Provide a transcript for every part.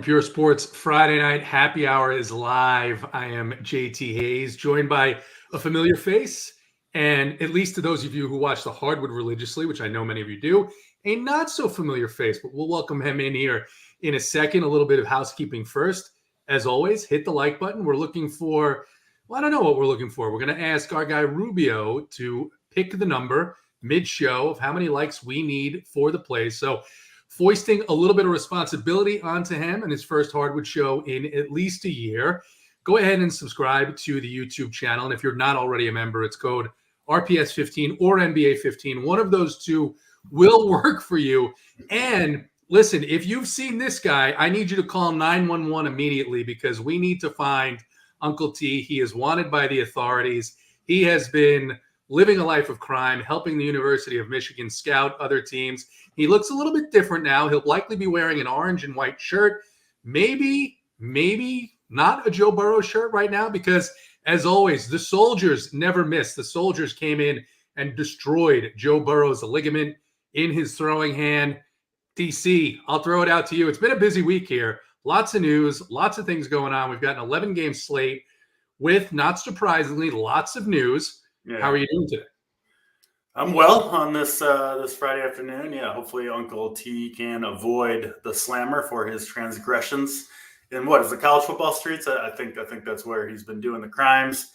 Pure Sports Friday Night Happy Hour is live. I am JT Hayes, joined by a familiar face, and at least to those of you who watch the Hardwood religiously, which I know many of you do, a not so familiar face, but we'll welcome him in here in a second. A little bit of housekeeping first. As always, hit the like button. We're looking for, well, I don't know what we're looking for. We're going to ask our guy Rubio to pick the number mid-show of how many likes we need for the play. So foisting a little bit of responsibility onto him and his first Hardwood show in at least a year. Go ahead and subscribe to the YouTube channel. And if you're not already a member, it's code RPS15 or NBA15. One of those two will work for you. And listen, if you've seen this guy, I need you to call 911 immediately because we need to find Uncle T. He is wanted by the authorities. He has been living a life of crime, helping the University of Michigan scout other teams. He looks a little bit different now. He'll likely be wearing an orange and white shirt. Maybe not a Joe Burrow shirt right now because, as always, the Soldiers never miss. The Soldiers came in and destroyed Joe Burrow's ligament in his throwing hand. DC, I'll throw it out to you. It's been a busy week here. Lots of news, lots of things going on. We've got an 11-game slate with, not surprisingly, lots of news. Yeah. How are you doing today? I'm well on this Friday afternoon. Yeah, hopefully Uncle T can avoid the slammer for his transgressions in what is the college football streets. I think that's where he's been doing the crimes.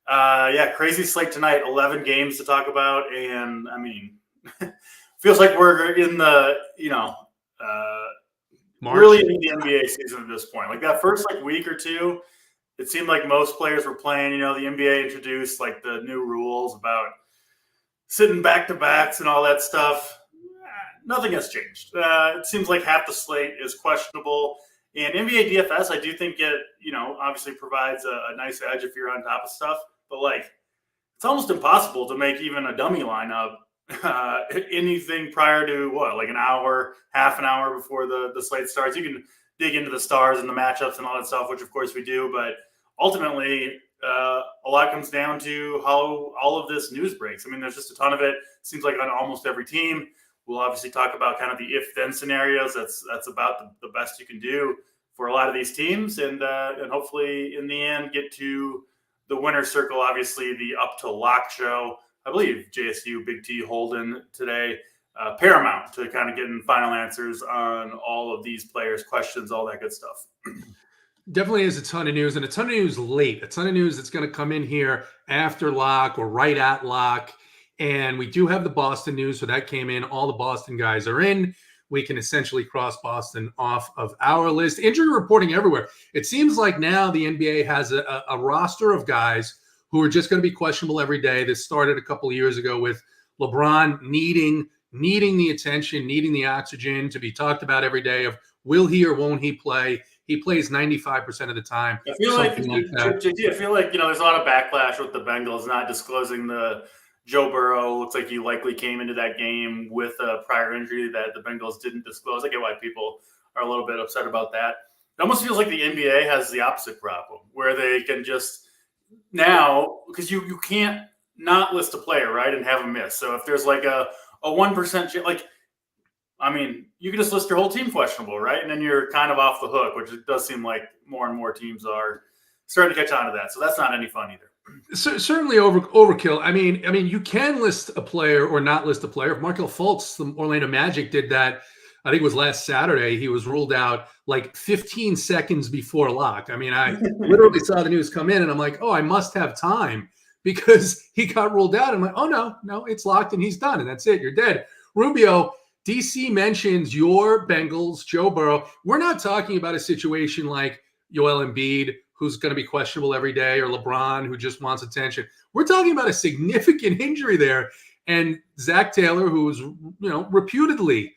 Yeah, crazy slate tonight. 11 games to talk about, and I mean, feels like we're in the really in the NBA season at this point. Like that first week or two, it seemed like most players were playing. You know, the NBA introduced like the new rules about sitting back-to-backs and all that stuff. Nothing has changed. It seems like half the slate is questionable. And NBA DFS, I do think obviously provides a nice edge if you're on top of stuff. But it's almost impossible to make even a dummy lineup anything prior to an hour, half an hour before the slate starts. You can dig into the stars and the matchups and all that stuff, which of course we do. But ultimately, a lot comes down to how all of this news breaks. I mean, there's just a ton of it. It seems like on almost every team. We'll obviously talk about kind of the if-then scenarios. That's about the best you can do for a lot of these teams, and hopefully in the end get to the winner's circle. Obviously, the up to lock show. I believe JSU Big T Holden today, paramount to kind of getting final answers on all of these players' questions, all that good stuff. Definitely is a ton of news, and a ton of news late. A ton of news that's going to come in here after lock or right at lock. And we do have the Boston news, so that came in. All the Boston guys are in. We can essentially cross Boston off of our list. Injury reporting everywhere. It seems like now the NBA has a roster of guys who are just going to be questionable every day. This started a couple of years ago with LeBron needing the attention, needing the oxygen to be talked about every day of will he or won't he play. He plays 95% of the time. I feel like there's a lot of backlash with the Bengals not disclosing the Joe Burrow. Looks like he likely came into that game with a prior injury that the Bengals didn't disclose. I get why people are a little bit upset about that. It almost feels like the NBA has the opposite problem where they can just now, because you can't not list a player, right, and have him miss. So if there's like a 1% chance, you can just list your whole team questionable, right? And then you're kind of off the hook, which it does seem like more and more teams are starting to catch on to that. So that's not any fun either. Certainly overkill. I mean, you can list a player or not list a player. If Markelle Fultz, the Orlando Magic, did that, I think it was last Saturday, he was ruled out like 15 seconds before lock. I mean, I literally saw the news come in and I'm like, oh, I must have time because he got ruled out. I'm like, oh, no, it's locked and he's done. And that's it. You're dead. Rubio, DC mentions your Bengals, Joe Burrow. We're not talking about a situation like Joel Embiid, who's going to be questionable every day, or LeBron, who just wants attention. We're talking about a significant injury there. And Zach Taylor, who is, reputedly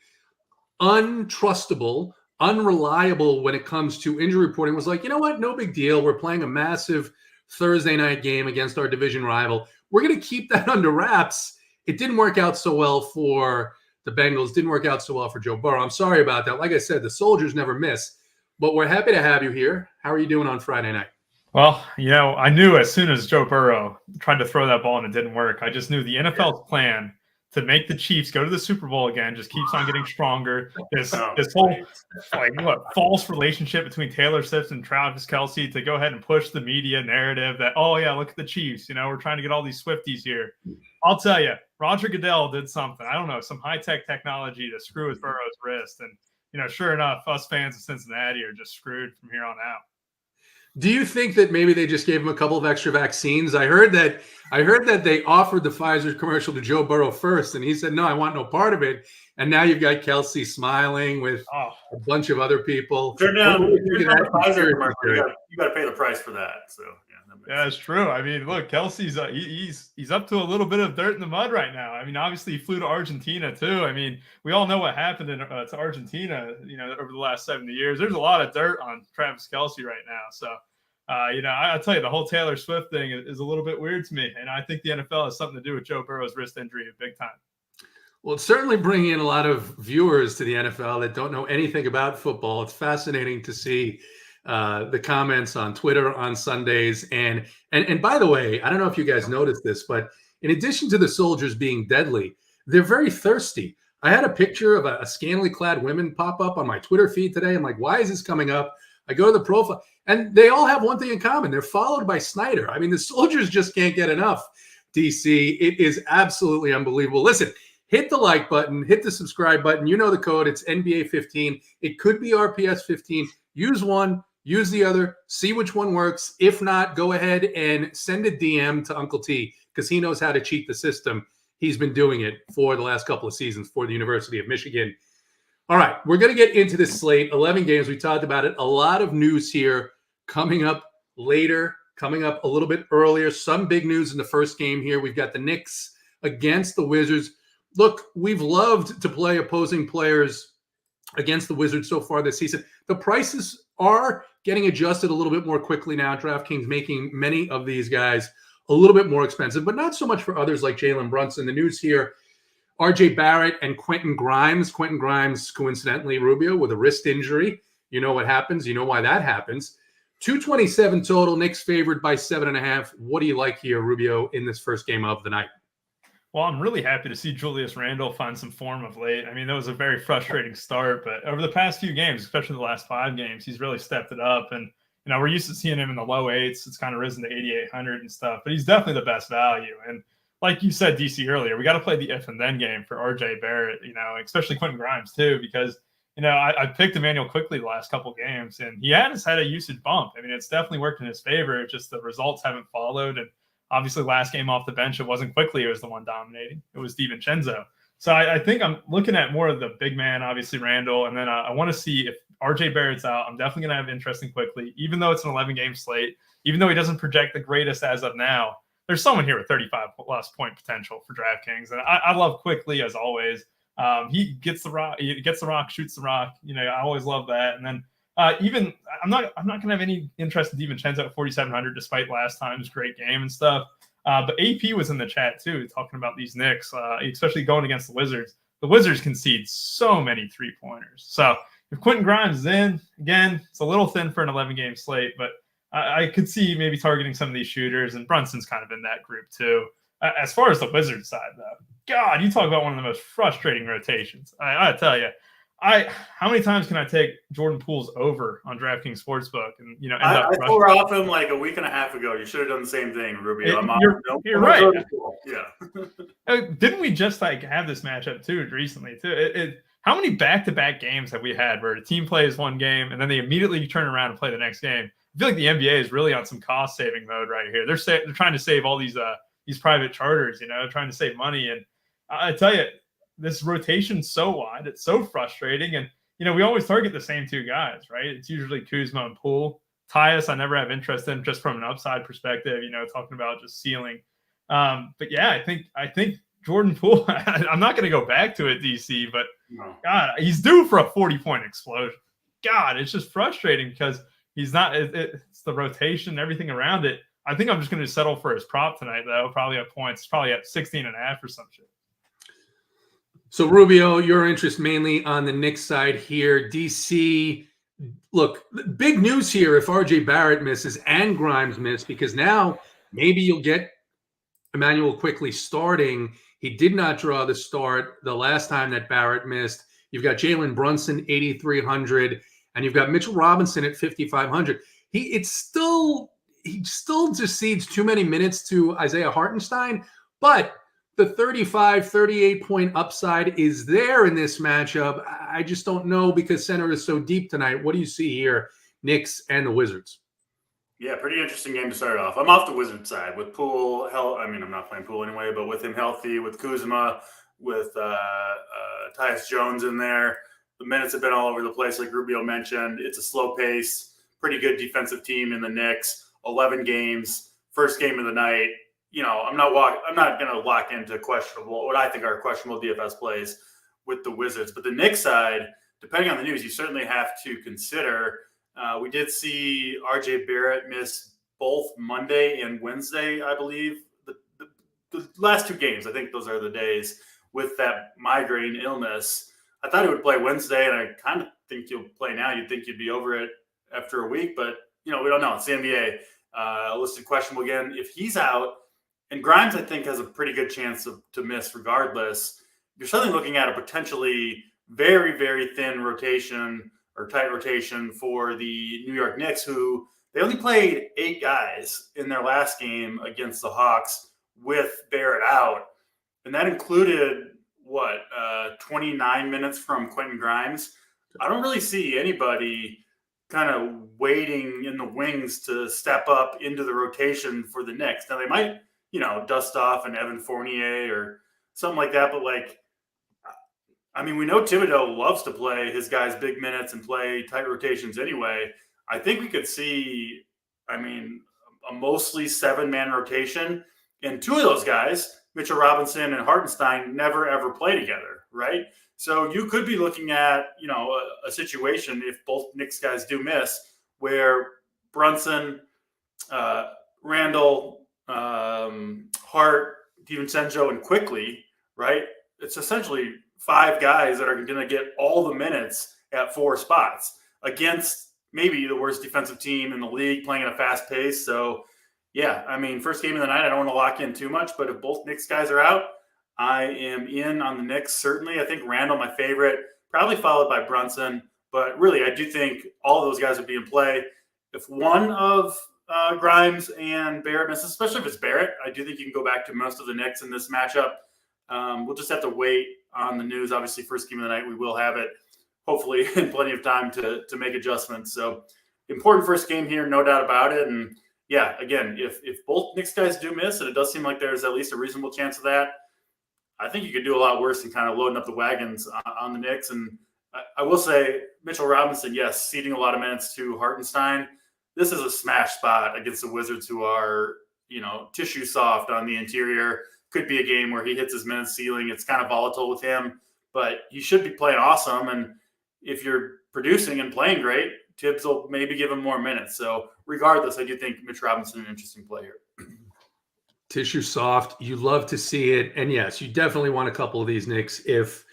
untrustable, unreliable when it comes to injury reporting, was like, you know what? No big deal. We're playing a massive Thursday night game against our division rival. We're going to keep that under wraps. It didn't work out so well for the Bengals. Didn't work out so well for Joe Burrow. I'm sorry about that. Like I said, the Soldiers never miss. But we're happy to have you here. How are you doing on Friday night? Well, I knew as soon as Joe Burrow tried to throw that ball and it didn't work, I just knew the NFL's plan to make the Chiefs go to the Super Bowl again just keeps on getting stronger. This whole false relationship between Taylor Swift and Travis Kelce to go ahead and push the media narrative that, oh yeah, look at the Chiefs, we're trying to get all these Swifties here. I'll tell you, Roger Goodell did something, I don't know, some high-tech technology to screw with Burrow's wrist, and sure enough, us fans of Cincinnati are just screwed from here on out. Do you think that maybe they just gave him a couple of extra vaccines? I heard that they offered the Pfizer commercial to Joe Burrow first, and he said, no, I want no part of it. And now you've got Kelce smiling with a bunch of other people. Turn down the Pfizer commercial. You got to pay the price for that. So yeah, that's true. I mean, look, Kelce's he's up to a little bit of dirt in the mud right now. I mean, obviously he flew to Argentina too. I mean, we all know what happened to Argentina, over the last 70 years. There's a lot of dirt on Travis Kelce right now. So, I'll tell you, the whole Taylor Swift thing is a little bit weird to me. And I think the NFL has something to do with Joe Burrow's wrist injury big time. Well, it's certainly bringing in a lot of viewers to the NFL that don't know anything about football. It's fascinating to see the comments on Twitter on Sundays. And by the way, I don't know if you guys noticed this, but in addition to the soldiers being deadly, they're very thirsty. I had a picture of a scantily clad woman pop up on my Twitter feed today. I'm like, why is this coming up? I go to the profile, and they all have one thing in common. They're followed by Snyder. I mean, the soldiers just can't get enough, DC. It is absolutely unbelievable. Listen, hit the like button, hit the subscribe button. You know the code. It's NBA 15. It could be RPS 15. Use one, use the other, see which one works. If not, go ahead and send a DM to Uncle T because he knows how to cheat the system. He's been doing it for the last couple of seasons for the University of Michigan. All right, we're going to get into this slate. 11 games. We talked about it. A lot of news here coming up later, coming up a little bit earlier. Some big news in the first game here. We've got the Knicks against the Wizards. Look, we've loved to play opposing players against the Wizards so far this season. The prices are getting adjusted a little bit more quickly now. DraftKings making many of these guys a little bit more expensive, but not so much for others like Jalen Brunson. The news here, RJ Barrett and Quentin Grimes. Quentin Grimes, coincidentally, Rubio, with a wrist injury. You know what happens. You know why that happens. 227 total. Knicks favored by 7.5. What do you like here, Rubio, in this first game of the night? Well, I'm really happy to see Julius Randle find some form of late. I mean, that was a very frustrating start, but over the past few games, especially the last 5 games, he's really stepped it up. And, we're used to seeing him in the low 8s. It's kind of risen to 8,800 and stuff, but he's definitely the best value. And like you said, DC, earlier, we got to play the if and then game for RJ Barrett, especially Quentin Grimes too, because, I picked Emmanuel quickly the last couple games and he has had a usage bump. I mean, it's definitely worked in his favor. It's just the results haven't followed. And obviously last game off the bench, it wasn't Quickly. It was the one dominating. It was DiVincenzo. So I think I'm looking at more of the big man, obviously Randall. And then I want to see if RJ Barrett's out. I'm definitely going to have interest in Quickly, even though it's an 11-game slate, even though he doesn't project the greatest as of now. There's someone here with 35-plus point potential for DraftKings. And I love Quickly as always. He gets the rock, shoots the rock. I always love that. And then even I'm not going to have any interest in DiVincenzo at 4,700, despite last time's great game and stuff. But AP was in the chat too, talking about these Knicks, especially going against the Wizards. The Wizards concede so many 3-pointers. So if Quentin Grimes is in, again, it's a little thin for an 11-game slate, but I could see maybe targeting some of these shooters, and Brunson's kind of in that group too. As far as the Wizards side, though, God, you talk about one of the most frustrating rotations. I tell you, how many times can I take Jordan Poole's over on DraftKings Sportsbook and I tore off him like a week and a half ago. You should have done the same thing, Rubio. You're right. Yeah. Didn't we just have this matchup too recently too? How many back-to-back games have we had where a team plays one game and then they immediately turn around and play the next game? I feel like the NBA is really on some cost-saving mode right here. They're trying to save all these private charters, trying to save money. And I tell you, this rotation's so wide, it's so frustrating. And we always target the same 2 guys, right? It's usually Kuzma and Poole. Tyus, I never have interest in just from an upside perspective. Talking about just ceiling. But yeah, I think Jordan Poole. I'm not going to go back to it, DC, but no. God, he's due for a 40-point explosion. God, it's just frustrating because he's not. It's the rotation, everything around it. I think I'm just going to settle for his prop tonight, though. Probably at points. Probably at 16.5 or some shit. So, Rubio, your interest mainly on the Knicks side here. DC, look, big news here if RJ Barrett misses and Grimes miss, because now maybe you'll get Emmanuel Quickly starting He did not draw the start the last time that Barrett missed. You've got Jalen Brunson, 8,300, and you've got Mitchell Robinson at 5,500. He still just cedes too many minutes to Isaiah Hartenstein, but the 35, 38 point upside is there in this matchup. I just don't know because center is so deep tonight. What do you see here, Knicks and the Wizards? Yeah, pretty interesting game to start off. I'm off the Wizards side with Poole. I'm not playing Poole anyway, but with him healthy, with Kuzma, with Tyus Jones in there, the minutes have been all over the place, like Rubio mentioned. It's a slow pace, pretty good defensive team in the Knicks. 11 games, first game of the night. I'm not going to lock into what I think are questionable DFS plays with the Wizards, but the Knicks side, depending on the news, you certainly have to consider. We did see RJ Barrett miss both Monday and Wednesday, I believe. The last two games, I think those are the days with that migraine illness. I thought he would play Wednesday, and I kind of think he'll play now. You'd think you'd be over it after a week, but we don't know. It's the NBA. Listed questionable again. If he's out, and Grimes, I think, has a pretty good chance to miss regardless, you're suddenly looking at a potentially very, very thin rotation or tight rotation for the New York Knicks, who they only played 8 guys in their last game against the Hawks with Barrett out. And that included, 29 minutes from Quentin Grimes. I don't really see anybody kind of waiting in the wings to step up into the rotation for the Knicks. Now, they might, dust off an Evan Fournier or something like that, but we know Thibodeau loves to play his guys big minutes and play tight rotations anyway. I think we could see, a mostly 7-man rotation. And 2 of those guys, Mitchell Robinson and Hartenstein, never, ever play together, right? So you could be looking at, a situation if both Knicks guys do miss where Brunson, Randall, Hart, DiVincenzo, and Quickly, right? It's essentially 5 guys that are going to get all the minutes at 4 spots against maybe the worst defensive team in the league playing at a fast pace. So, yeah, first game of the night, I don't want to lock in too much, but if both Knicks guys are out, I am in on the Knicks, certainly. I think Randall, my favorite, probably followed by Brunson. But really, I do think all of those guys would be in play. If one of Grimes and Barrett misses, especially if it's Barrett, I do think you can go back to most of the Knicks in this matchup. We'll just have to wait on the news. Obviously, first game of the night, we will have it, hopefully, in plenty of time to make adjustments. So, important first game here, no doubt about it. And, yeah, again, if both Knicks guys do miss, and it does seem like there's at least a reasonable chance of that, I think you could do a lot worse than kind of loading up the wagons on the Knicks. And I will say, Mitchell Robinson, yes, ceding a lot of minutes to Hartenstein. This is a smash spot against the Wizards, who are, tissue soft on the interior. Could be a game where he hits his minutes ceiling. It's kind of volatile with him, but he should be playing awesome. And if you're producing and playing great, Tibbs will maybe give him more minutes. So regardless, I do think Mitch Robinson is an interesting player. Tissue soft. You love to see it. And yes, you definitely want a couple of these Knicks if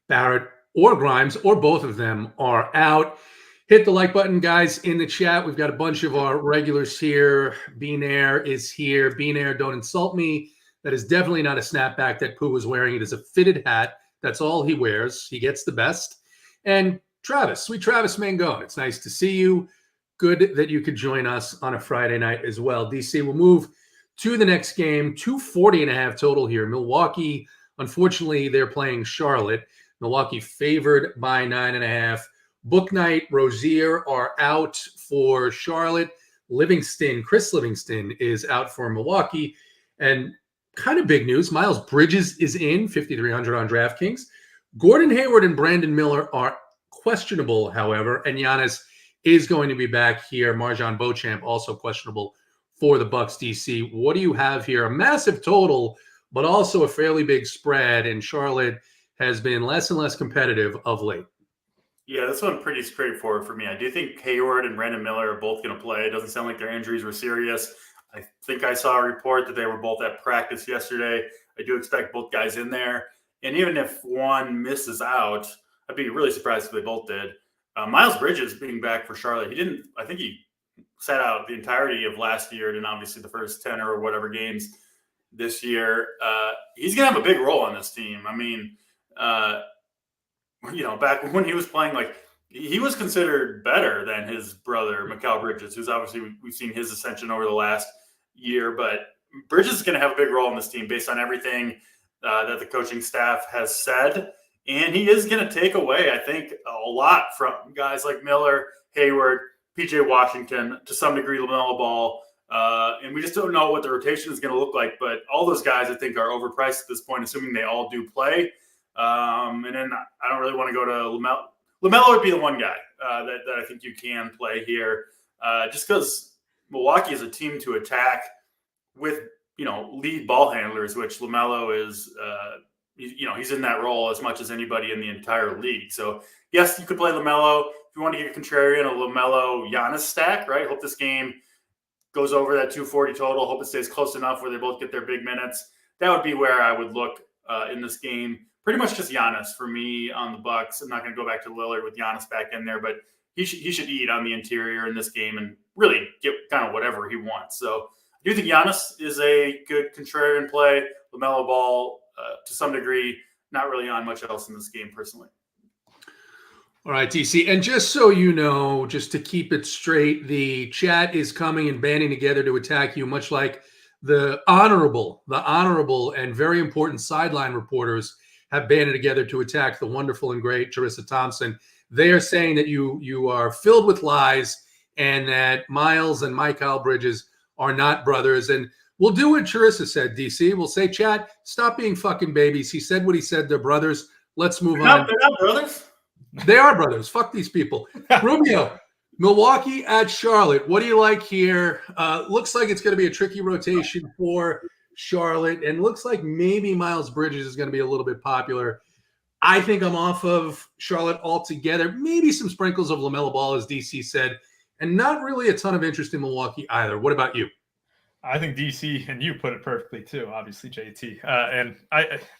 Barrett or Grimes or both of them are out. Hit the like button, guys, in the chat. We've got a bunch of our regulars here. Bean Air is here. Bean Air, don't insult me. That is definitely not a snapback that Pooh was wearing. It is a fitted hat. That's all he wears. He gets the best. And Travis, sweet Travis Mangone, it's nice to see you. Good that you could join us on a Friday night as well. DC, we'll move to the next game. 240.5 total here. Milwaukee, unfortunately, they're playing Charlotte. Milwaukee favored by 9.5. Booknight, Rozier are out for Charlotte. Chris Livingston is out for Milwaukee. And kind of big news, Miles Bridges is in, 5,300 on DraftKings. Gordon Hayward and Brandon Miller are questionable, however, and Giannis is going to be back here. Marjan Beauchamp also questionable for the Bucks. DC, what do you have here? A massive total, but also a fairly big spread, and Charlotte has been less and less competitive of late. Yeah, this one pretty straightforward for me. I do think Hayward and Brandon Miller are both going to play. It doesn't sound like their injuries were serious. I think I saw a report that they were both at practice yesterday. I do expect both guys in there. And even if one misses out, I'd be really surprised if they both did. Miles Bridges being back for Charlotte, I think he sat out the entirety of last year and obviously the first 10 or whatever games. this year. He's going to have a big role on this team. I mean, back when he was playing, like, he was considered better than his brother, Mikal Bridges, who's obviously we've seen his ascension over the last year. But Bridges is going to have a big role in this team based on everything that the coaching staff has said. And he is going to take away, I think, a lot from guys like Miller, Hayward, PJ Washington, to some degree, LaMelo Ball. And we just don't know what the rotation is going to look like. But all those guys, I think, are overpriced at this point, assuming they all do play. And then I don't really want to go to LaMelo. LaMelo would be the one guy that I think you can play here, just because Milwaukee is a team to attack with, lead ball handlers, which LaMelo is, he's in that role as much as anybody in the entire league. So, yes, you could play LaMelo. If you want to get contrarian, a LaMelo Giannis stack, right? Hope this game goes over that 240 total. Hope it stays close enough where they both get their big minutes. That would be where I would look in this game. Pretty much just Giannis for me on the Bucks. I'm not going to go back to Lillard with Giannis back in there, but he should eat on the interior in this game and really get kind of whatever he wants. So I do think Giannis is a good contrarian play. LaMelo Ball, to some degree, not really on much else in this game personally. All right, DC. And just so you know, just to keep it straight, the chat is coming and banding together to attack you, much like the honorable and very important sideline reporters have banded together to attack the wonderful and great Charissa Thompson. They are saying that you are filled with lies and that Miles and Mikal Bridges are not brothers. And we'll do what Charissa said, DC. We'll say, chat, stop being fucking babies. He said what he said. They're brothers. Let's move on. They're not brothers. They are brothers. Fuck these people. Rubio, Milwaukee at Charlotte. What do you like here? Looks like it's going to be a tricky rotation for Charlotte, and looks like maybe Miles Bridges is going to be a little bit popular. I think I'm off of Charlotte altogether. Maybe some sprinkles of LaMelo Ball, as DC said, and not really a ton of interest in Milwaukee either. What about you? I think DC, and you put it perfectly too, obviously, JT. And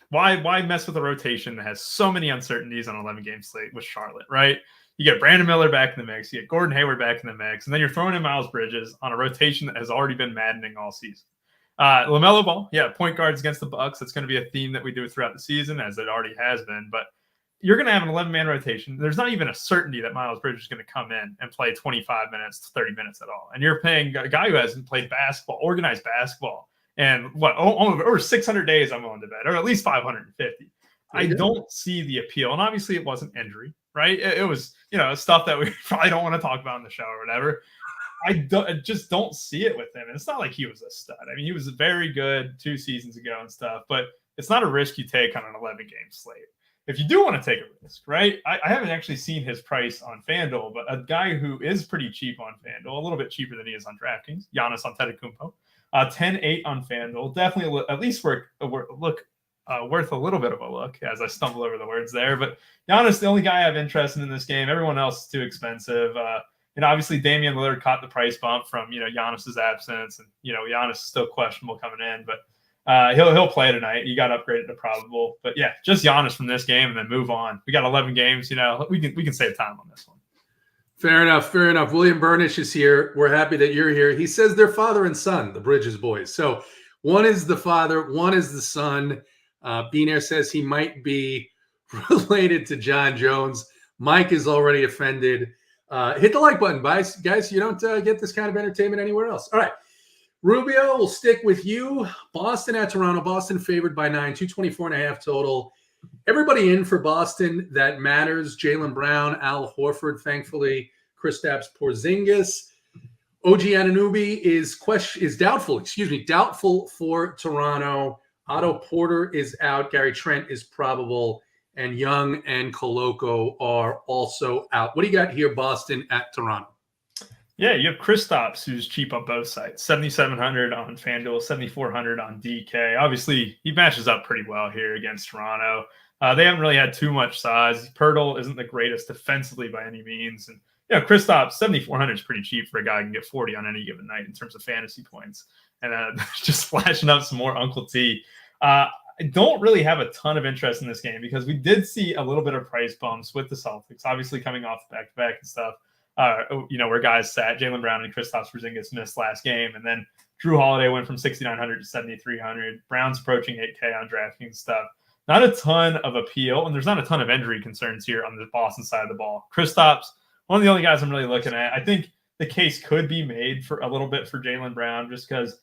why mess with a rotation that has so many uncertainties on an 11-game slate with Charlotte, right? You get Brandon Miller back in the mix, you get Gordon Hayward back in the mix, and then you're throwing in Miles Bridges on a rotation that has already been maddening all season. LaMelo Ball, point guards against the Bucks. That's going to be a theme that we do throughout the season, as it already has been. But you're going to have an 11-man rotation. There's not even a certainty that Miles Bridges is going to come in and play 25 minutes to 30 minutes at all. And you're paying a guy who hasn't played basketball, organized basketball, and over 600 days, I'm willing to bet, or at least 550. I don't see the appeal. And obviously it wasn't injury, right? It was, stuff that we probably don't want to talk about in the show or whatever. I just don't see it with him. And it's not like he was a stud. I mean, he was very good 2 seasons ago and stuff, but it's not a risk you take on an 11-game slate. If you do want to take a risk, right? I haven't actually seen his price on FanDuel, but a guy who is pretty cheap on FanDuel, a little bit cheaper than he is on DraftKings, Giannis Antetokounmpo, 10-8 on FanDuel, definitely at least worth a little bit of a look as I stumble over the words there. But Giannis, the only guy I have interest in this game. Everyone else is too expensive. Obviously Damian Lillard caught the price bump from, Giannis's absence, and, Giannis is still questionable coming in, but he'll play tonight. You got upgraded to probable, but yeah, just Giannis from this game and then move on. We got 11 games, we can save time on this one. Fair enough. William Burnish is here. We're happy that you're here. He says they're father and son, the Bridges boys. So one is the father, one is the son. Beanair says he might be related to John Jones. Mike is already offended. Hit the like button, guys. You don't get this kind of entertainment anywhere else. All right. Rubio, we'll stick with you. Boston at Toronto. Boston favored by 9, 224.5 total. Everybody in for Boston that matters. Jaylen Brown, Al Horford, thankfully. Kristaps Porzingis. OG Anunoby is doubtful. Doubtful for Toronto. Otto Porter is out. Gary Trent is probable. And Young and Koloko are also out. What do you got here, Boston at Toronto? Yeah, you have Kristaps, who's cheap on both sides. 7,700 on FanDuel, 7,400 on DK. Obviously, he matches up pretty well here against Toronto. They haven't really had too much size. Pirtle isn't the greatest defensively by any means. And, Kristaps, 7,400 is pretty cheap for a guy who can get 40 on any given night in terms of fantasy points. And just flashing up some more Uncle T. I don't really have a ton of interest in this game because we did see a little bit of price bumps with the Celtics, obviously coming off back-to-back and stuff, where guys sat. Jaylen Brown and Kristaps Porzingis missed last game, and then Drew Holiday went from 6,900 to 7,300. Brown's approaching 8K on DraftKings stuff. Not a ton of appeal, and there's not a ton of injury concerns here on the Boston side of the ball. Kristaps, one of the only guys I'm really looking at. I think the case could be made for a little bit for Jaylen Brown, just because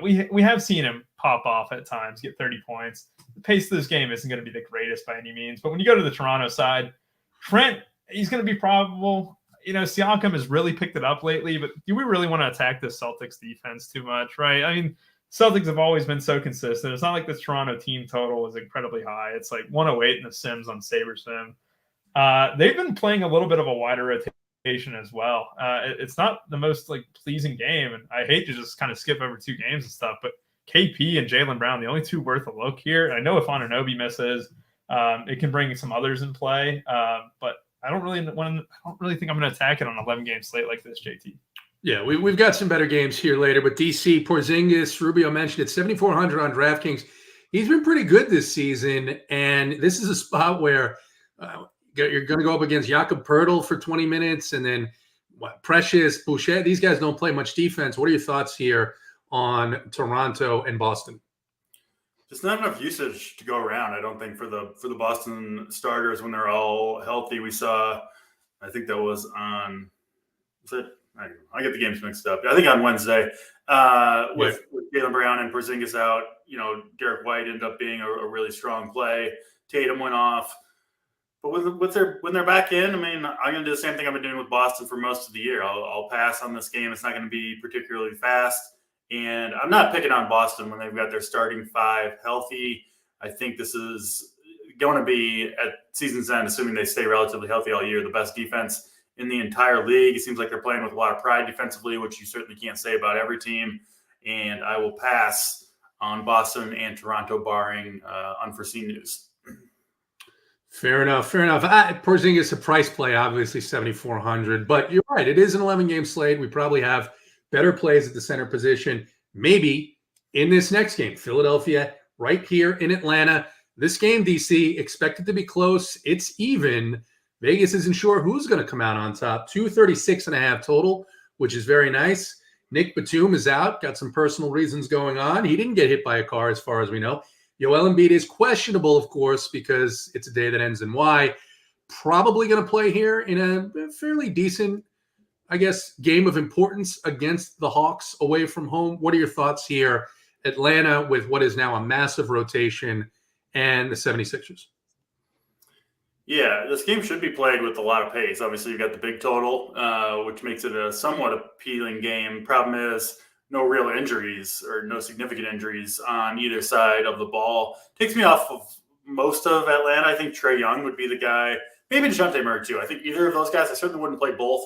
we have seen him pop off at times, get 30 points. The pace of this game isn't going to be the greatest by any means, but when you go to the Toronto side, Trent, he's going to be probable. Siakam has really picked it up lately, but do we really want to attack the Celtics defense too much, right? I mean, Celtics have always been so consistent. It's not like the Toronto team total is incredibly high. It's like 108 in the Sims on SaberSim. They've been playing a little bit of a wider rotation as well. It's not the most pleasing game, and I hate to just kind of skip over 2 games and stuff, but KP and Jaylen Brown, the only 2 worth a look here. And I know if Anunoby misses, it can bring some others in play, but I don't really think I'm going to attack it on an 11-game slate like this, JT. Yeah, we've got some better games here later, but DC, Porzingis, Rubio mentioned it, 7,400 on DraftKings. He's been pretty good this season, and this is a spot where you're going to go up against Jakob Poeltl for 20 minutes, and then Precious, Boucher. These guys don't play much defense. What are your thoughts here on Toronto and Boston? Just not enough usage to go around, I don't think, for the Boston starters when they're all healthy. We saw, I think that was on, I get the games mixed up. I think on Wednesday with Jaylen Brown and Porzingis out, Derek White ended up being a really strong play. Tatum went off. But when they're back in, I mean, I'm going to do the same thing I've been doing with Boston for most of the year. I'll pass on this game. It's not going to be particularly fast. And I'm not picking on Boston when they've got their starting 5 healthy. I think this is going to be, at season's end, assuming they stay relatively healthy all year, the best defense in the entire league. It seems like they're playing with a lot of pride defensively, which you certainly can't say about every team. And I will pass on Boston and Toronto, barring unforeseen news. Fair enough. Porzingis, a price play, obviously 7,400. But you're right. It is an 11-game slate. We probably have better plays at the center position. Maybe in this next game, Philadelphia, right here in Atlanta. This game, DC, expected to be close. It's even. Vegas isn't sure who's going to come out on top. 236.5 total, which is very nice. Nick Batum is out. Got some personal reasons going on. He didn't get hit by a car as far as we know. Joel Embiid is questionable, of course, because it's a day that ends in Y. Probably going to play here in a fairly decent, I guess, game of importance against the Hawks away from home. What are your thoughts here? Atlanta with what is now a massive rotation and the 76ers. Yeah, this game should be played with a lot of pace. Obviously, you've got the big total, which makes it a somewhat appealing game. Problem is, no real injuries or no significant injuries on either side of the ball. Takes me off of most of Atlanta. I think Trae Young would be the guy. Maybe DeJounte Murray too. I think either of those guys, I certainly wouldn't play both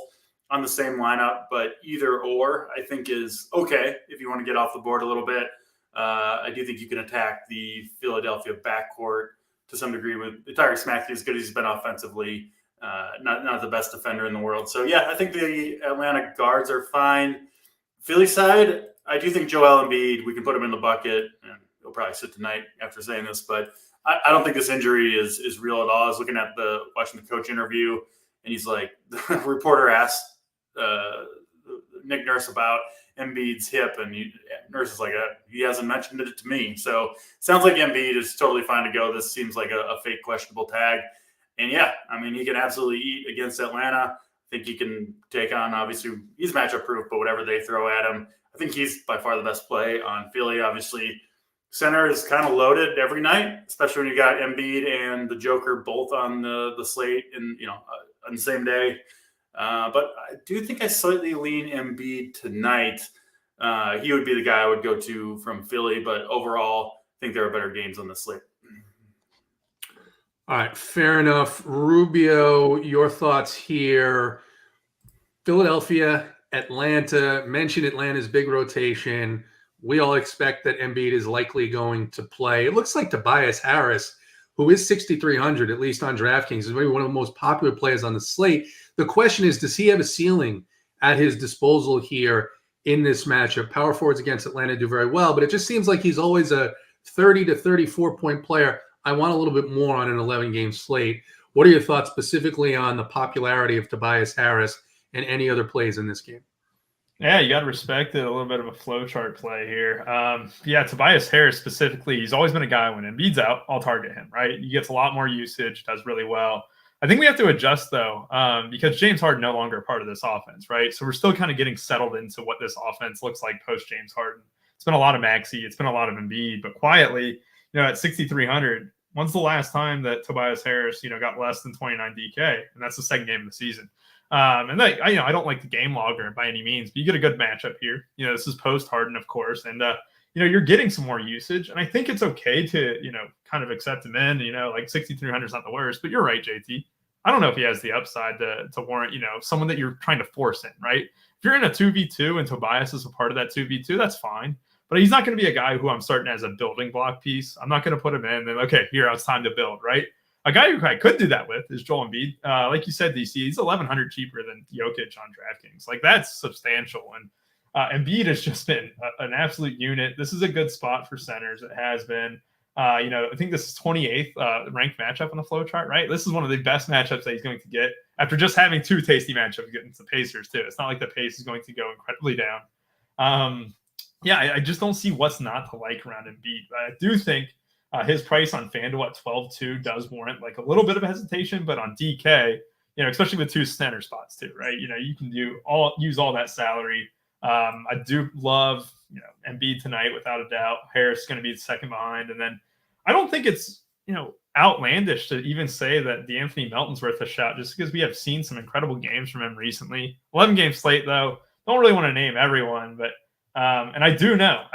on the same lineup, but either or I think is okay if you want to get off the board a little bit. I do think you can attack the Philadelphia backcourt to some degree with Tyrese Maxey, as good as he's been offensively, not the best defender in the world. So, yeah, I think the Atlanta guards are fine. Philly side, I do think Joel Embiid, we can put him in the bucket, and he'll probably sit tonight after saying this, but I don't think this injury is real at all. I was looking at watching the coach interview, and he's like, the reporter asked Nick Nurse about Embiid's hip, and Nurse is like, he hasn't mentioned it to me. So sounds like Embiid is totally fine to go. This seems like a fake questionable tag. And yeah, I mean, he can absolutely eat against Atlanta. I think he can take on, obviously, he's matchup proof, but whatever they throw at him, I think he's by far the best play on Philly. Obviously, center is kind of loaded every night, especially when you got Embiid and the Joker both on the slate and, on the same day. But I do think I slightly lean Embiid tonight. He would be the guy I would go to from Philly, but overall, I think there are better games on the slate. All right, fair enough. Rubio, your thoughts here. Philadelphia, Atlanta, mentioned Atlanta's big rotation. We all expect that Embiid is likely going to play. It looks like Tobias Harris, who is 6,300, at least on DraftKings, is maybe one of the most popular players on the slate. The question is, does he have a ceiling at his disposal here in this matchup? Power forwards against Atlanta do very well, but it just seems like he's always a 30 to 34-point player. I want a little bit more on an 11-game slate. What are your thoughts specifically on the popularity of Tobias Harris and any other plays in this game? Yeah, you got to respect it. A little bit of a flow chart play here. Yeah, Tobias Harris specifically, he's always been a guy when Embiid's out, I'll target him, right? He gets a lot more usage, does really well. I think we have to adjust, though, because James Harden no longer a part of this offense, right? So we're still kind of getting settled into what this offense looks like post-James Harden. It's been a lot of Maxey. It's been a lot of Embiid. But quietly, at 6,300, when's the last time that Tobias Harris, got less than 29 DK? And that's the second game of the season. And I don't like the game logger by any means, but you get a good matchup here. This is post Harden, of course, and you're getting some more usage, and I think it's okay to kind of accept him in. Like 6,300 is not the worst, but you're right, JT. I don't know if he has the upside to warrant someone that you're trying to force in, right? If you're in a 2v2 and Tobias is a part of that 2v2, that's fine. But he's not going to be a guy who I'm starting as a building block piece. I'm not going to put him in and okay, here it's time to build, right? A guy who I could do that with is Joel Embiid. Like you said, DC, he's 1,100 cheaper than Jokic on DraftKings. Like, that's substantial. And Embiid has just been an absolute unit. This is a good spot for centers. It has been. I think this is 28th ranked matchup on the flow chart, right? This is one of the best matchups that he's going to get after just having two tasty matchups against the Pacers, too. It's not like the pace is going to go incredibly down. I just don't see what's not to like around Embiid. But I do think his price on FanDuel at 12.2 does warrant like a little bit of hesitation, but on DK, especially with two center spots too, right? You can use all that salary. I do love, Embiid tonight without a doubt. Harris is going to be the second behind, and then I don't think it's outlandish to even say that DeAnthony Melton's worth a shot, just because we have seen some incredible games from him recently. 11-game slate though. Don't really want to name everyone, but and I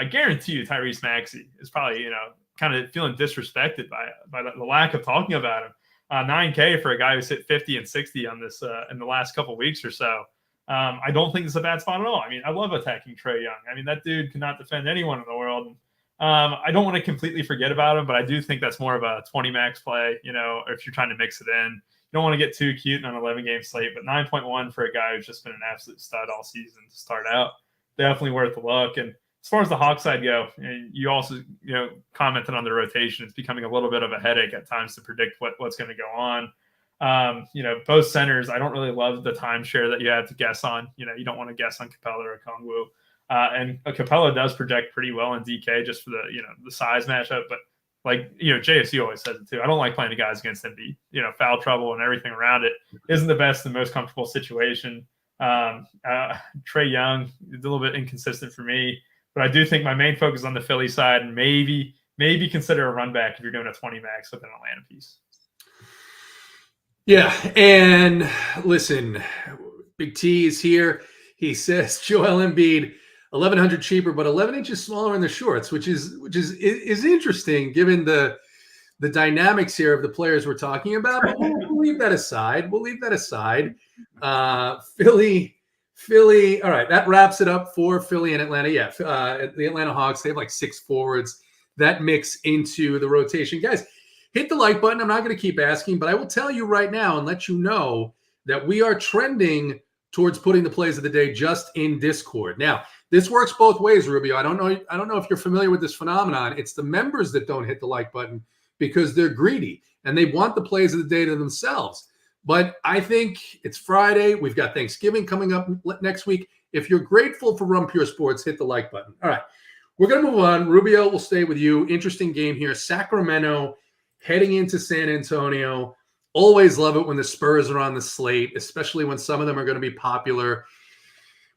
guarantee you Tyrese Maxey is probably kind of feeling disrespected by the lack of talking about him. 9K for a guy who's hit 50 and 60 on this in the last couple of weeks or so. I don't think it's a bad spot at all. I mean, I love attacking Trae Young. I mean, that dude cannot defend anyone in the world. I don't want to completely forget about him, but I do think that's more of a 20 max play, or if you're trying to mix it in. You don't want to get too cute on an 11-game slate, but 9.1 for a guy who's just been an absolute stud all season to start out. Definitely worth a look. And as far as the Hawks side go, you also commented on the rotation. It's becoming a little bit of a headache at times to predict what's going to go on. Both centers, I don't really love the timeshare that you have to guess on. You don't want to guess on Capella or Okongwu. And Capella does project pretty well in DK just for the size matchup. But like, JSU always says it too. I don't like playing the guys against Embiid. Foul trouble and everything around it isn't the best and most comfortable situation. Trae Young is a little bit inconsistent for me, but I do think my main focus is on the Philly side, and maybe consider a run back if you're doing a 20 max with an Atlanta piece. Yeah, and listen, Big T is here. He says Joel Embiid 1,100 cheaper, but 11 inches smaller in the shorts, which is interesting given the dynamics here of the players we're talking about. But we'll leave that aside. Philly. All right, that wraps it up for Philly and Atlanta. Yeah, the Atlanta Hawks, they have like 6 forwards that mix into the rotation. Guys, hit the like button. I'm not going to keep asking, but I will tell you right now and let you know that we are trending towards putting the plays of the day just in Discord. Now, this works both ways, Rubio. I don't know if you're familiar with this phenomenon. It's the members that don't hit the like button because they're greedy and they want the plays of the day to themselves. But I think it's Friday. We've got Thanksgiving coming up next week. If you're grateful for Run Pure Sports, hit the like button. All right, we're going to move on. Rubio will stay with you. Interesting game here. Sacramento heading into San Antonio. Always love it when the Spurs are on the slate, especially when some of them are going to be popular.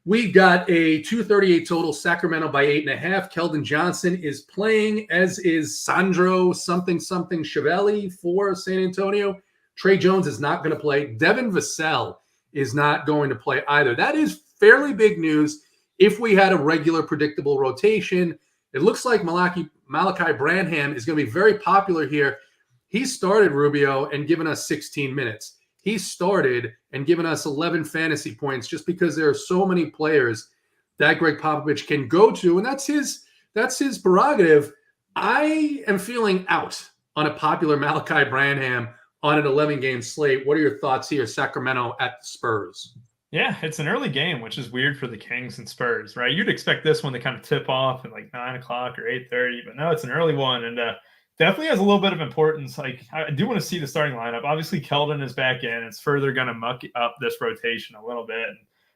We got a 238 total, Sacramento by 8.5. Keldon Johnson is playing, as is Sandro something Chiavelli for San Antonio. Trey Jones is not going to play. Devin Vassell is not going to play either. That is fairly big news. If we had a regular predictable rotation, it looks like Malachi Branham is going to be very popular here. He started, Rubio, and given us 16 minutes. He started and given us 11 fantasy points just because there are so many players that Greg Popovich can go to, and that's his prerogative. I am feeling out on a popular Malachi Branham on an 11-game slate. What are your thoughts here, Sacramento at the Spurs? Yeah, it's an early game, which is weird for the Kings and Spurs, right? You'd expect this one to kind of tip off at like 9 o'clock or 8:30, but no, it's an early one, and definitely has a little bit of importance. Like, I do want to see the starting lineup. Obviously, Keldon is back in. It's further going to muck up this rotation a little bit.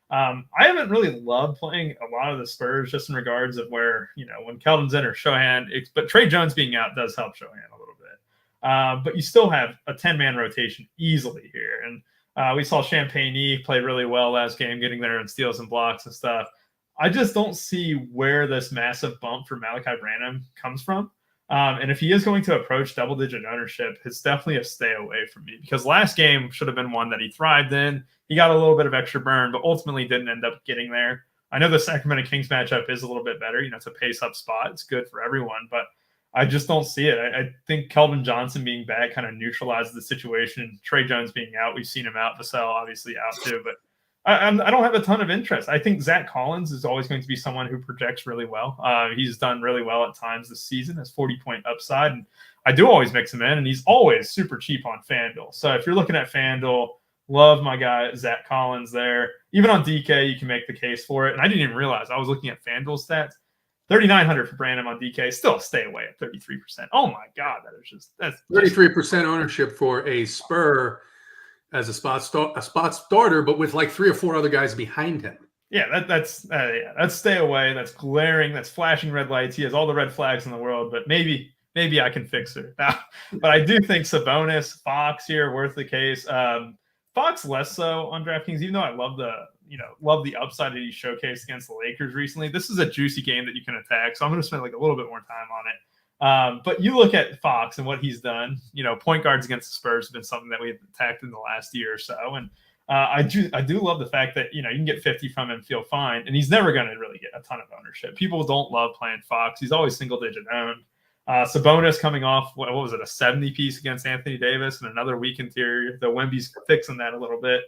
I haven't really loved playing a lot of the Spurs just in regards of where, when Keldon's in or Shohan, but Trey Jones being out does help Shohan a little bit. But you still have a 10-man rotation easily here. And we saw Champagne play really well last game, getting there and steals and blocks and stuff. I just don't see where this massive bump for Malachi Branham comes from. And if he is going to approach double-digit ownership, it's definitely a stay away from me, because last game should have been one that he thrived in. He got a little bit of extra burn, but ultimately didn't end up getting there. I know the Sacramento Kings matchup is a little bit better. It's a pace-up spot. It's good for everyone, but I just don't see it. I think Keldon Johnson being back kind of neutralizes the situation. Trey Jones being out, we've seen him out. Vassell obviously out too, but I don't have a ton of interest. I think Zach Collins is always going to be someone who projects really well. He's done really well at times this season, has 40-point upside, and I do always mix him in, and he's always super cheap on FanDuel. So if you're looking at FanDuel, love my guy Zach Collins there. Even on DK, you can make the case for it. And I didn't even realize I was looking at FanDuel stats. 3,900 for Branham on DK, still stay away at 33%. Oh my God, that's 33% ownership for a Spur as a spot starter, but with like 3 or 4 other guys behind him. Yeah, that's stay away. That's glaring. That's flashing red lights. He has all the red flags in the world, but maybe I can fix her. But I do think Sabonis, Fox here worth the case. Fox less so on DraftKings, even though I love the upside that he showcased against the Lakers recently. This is a juicy game that you can attack, so I'm going to spend like a little bit more time on it. But you look at Fox and what he's done. Point guards against the Spurs have been something that we've attacked in the last year or so, and I do love the fact that you can get 50 from him, feel fine, and he's never going to really get a ton of ownership. People don't love playing Fox; he's always single-digit owned. Sabonis coming off, what was it, a 70 piece against Anthony Davis and another weak interior. The Wemby's fixing that a little bit.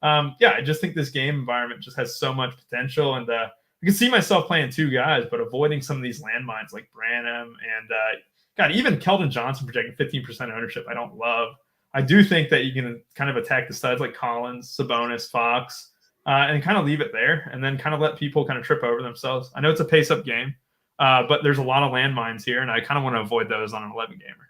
I just think this game environment just has so much potential, and I can see myself playing 2 guys, but avoiding some of these landmines like Branham and even Keldon Johnson projecting 15% ownership. I don't love. I do think that you can kind of attack the studs like Collins, Sabonis, Fox, and kind of leave it there, and then kind of let people kind of trip over themselves. I know it's a pace-up game. But there's a lot of landmines here, and I kind of want to avoid those on an 11-gamer.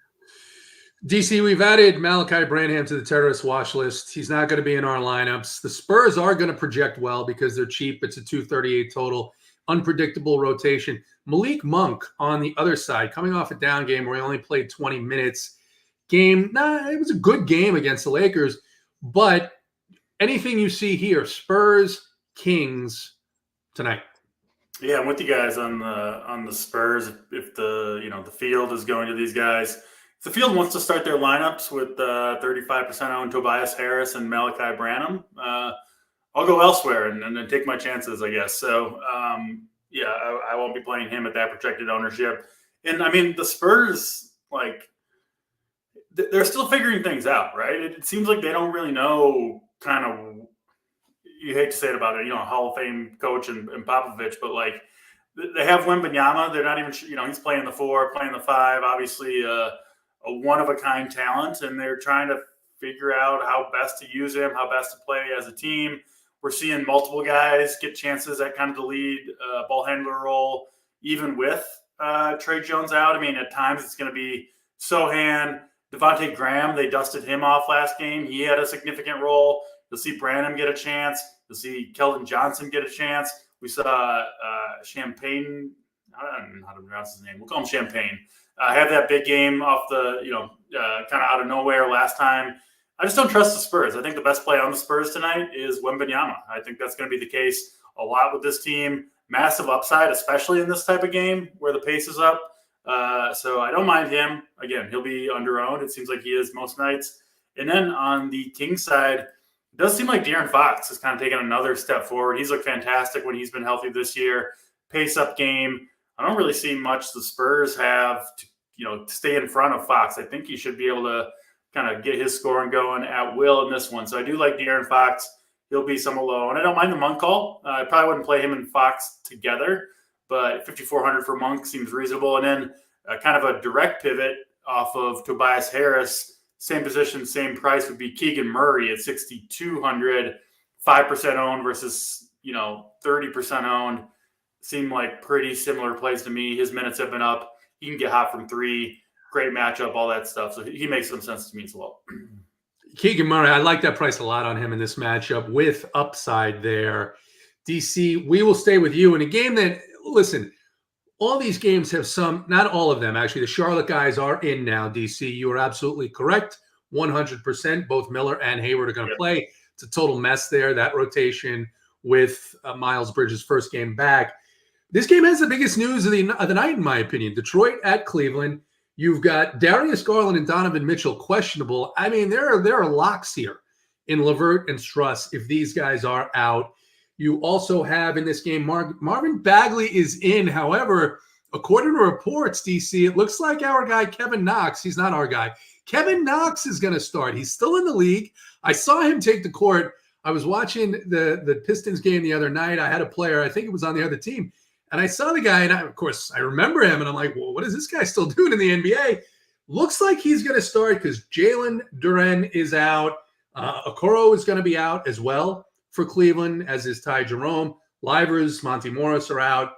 DC, we've added Malachi Branham to the terrorist watch list. He's not going to be in our lineups. The Spurs are going to project well because they're cheap. It's a 238 total, unpredictable rotation. Malik Monk on the other side, coming off a down game where he only played 20 minutes. It was a good game against the Lakers, but anything you see here, Spurs, Kings tonight. Yeah, I'm with you guys on the Spurs. If the field is going to these guys, if the field wants to start their lineups with 35% owned Tobias Harris and Malachi Branham, I'll go elsewhere and then take my chances, I guess. So I won't be playing him at that projected ownership. And I mean, the Spurs, they're still figuring things out, right? It seems like they don't really know kind of. You hate to say it about it, Hall of Fame coach and Popovich, but they have Wembanyama. They're not even, he's playing the 4, playing the 5, obviously a one-of-a-kind talent, and they're trying to figure out how best to use him, how best to play as a team. We're seeing multiple guys get chances at kind of the lead ball handler role, even with Trey Jones out. I mean, at times it's going to be Sohan, Devontae Graham. They dusted him off last game. He had a significant role. You'll see Branham get a chance. You'll see Keldon Johnson get a chance. We saw Champagne. I don't know how to pronounce his name. We'll call him Champagne. Have that big game off the, kind of out of nowhere last time. I just don't trust the Spurs. I think the best play on the Spurs tonight is Wembanyama. I think that's going to be the case a lot with this team. Massive upside, especially in this type of game where the pace is up. So I don't mind him. Again, he'll be under-owned. It seems like he is most nights. And then on the Kings side, it does seem like De'Aaron Fox has kind of taken another step forward. He's looked fantastic when he's been healthy this year. Pace-up game. I don't really see much the Spurs have to, stay in front of Fox. I think he should be able to kind of get his scoring going at will in this one. So I do like De'Aaron Fox. He'll be somewhat low. And I don't mind the Monk call. I probably wouldn't play him and Fox together, but 5,400 for Monk seems reasonable. And then kind of a direct pivot off of Tobias Harris. Same position, same price would be Keegan Murray at 6,200, 5% owned versus, 30% owned. Seem like pretty similar plays to me. His minutes have been up. He can get hot from 3. Great matchup, all that stuff. So he makes some sense to me as well. Keegan Murray, I like that price a lot on him in this matchup with upside there. DC, we will stay with you in a game that, listen, all these games have some, not all of them, actually. The Charlotte guys are in now, DC. You are absolutely correct. 100%. Both Miller and Hayward are going to play. It's a total mess there, that rotation with Miles Bridges' first game back. This game has the biggest news of the night, in my opinion. Detroit at Cleveland. You've got Darius Garland and Donovan Mitchell questionable. I mean, there are locks here in LeVert and Struss if these guys are out. You also have in this game, Marvin Bagley is in. However, according to reports, DC, it looks like our guy, Kevin Knox, he's not our guy. Kevin Knox is going to start. He's still in the league. I saw him take the court. I was watching the Pistons game the other night. I had a player, I think it was on the other team, and I saw the guy, and of course, I remember him, and I'm like, well, what is this guy still doing in the NBA? Looks like he's going to start because Jalen Duren is out. Okoro is going to be out as well for Cleveland, as is Ty Jerome. Livers, Monty Morris are out.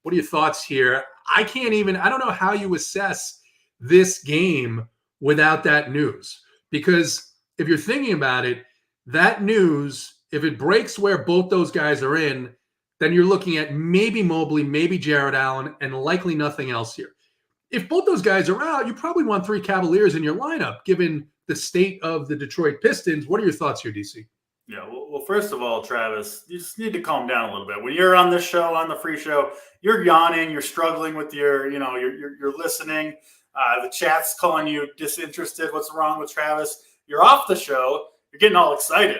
What are your thoughts here? I don't know how you assess this game without that news. Because if you're thinking about it, that news, if it breaks where both those guys are in, then you're looking at maybe Mobley, maybe Jared Allen, and likely nothing else here. If both those guys are out, you probably want 3 Cavaliers in your lineup, given the state of the Detroit Pistons. What are your thoughts here, DC? Yeah, well, first of all, Travis, you just need to calm down a little bit. When you're on this show, on the free show, you're yawning, you're struggling with you're listening. The chat's calling you disinterested. What's wrong with Travis? You're off the show. You're getting all excited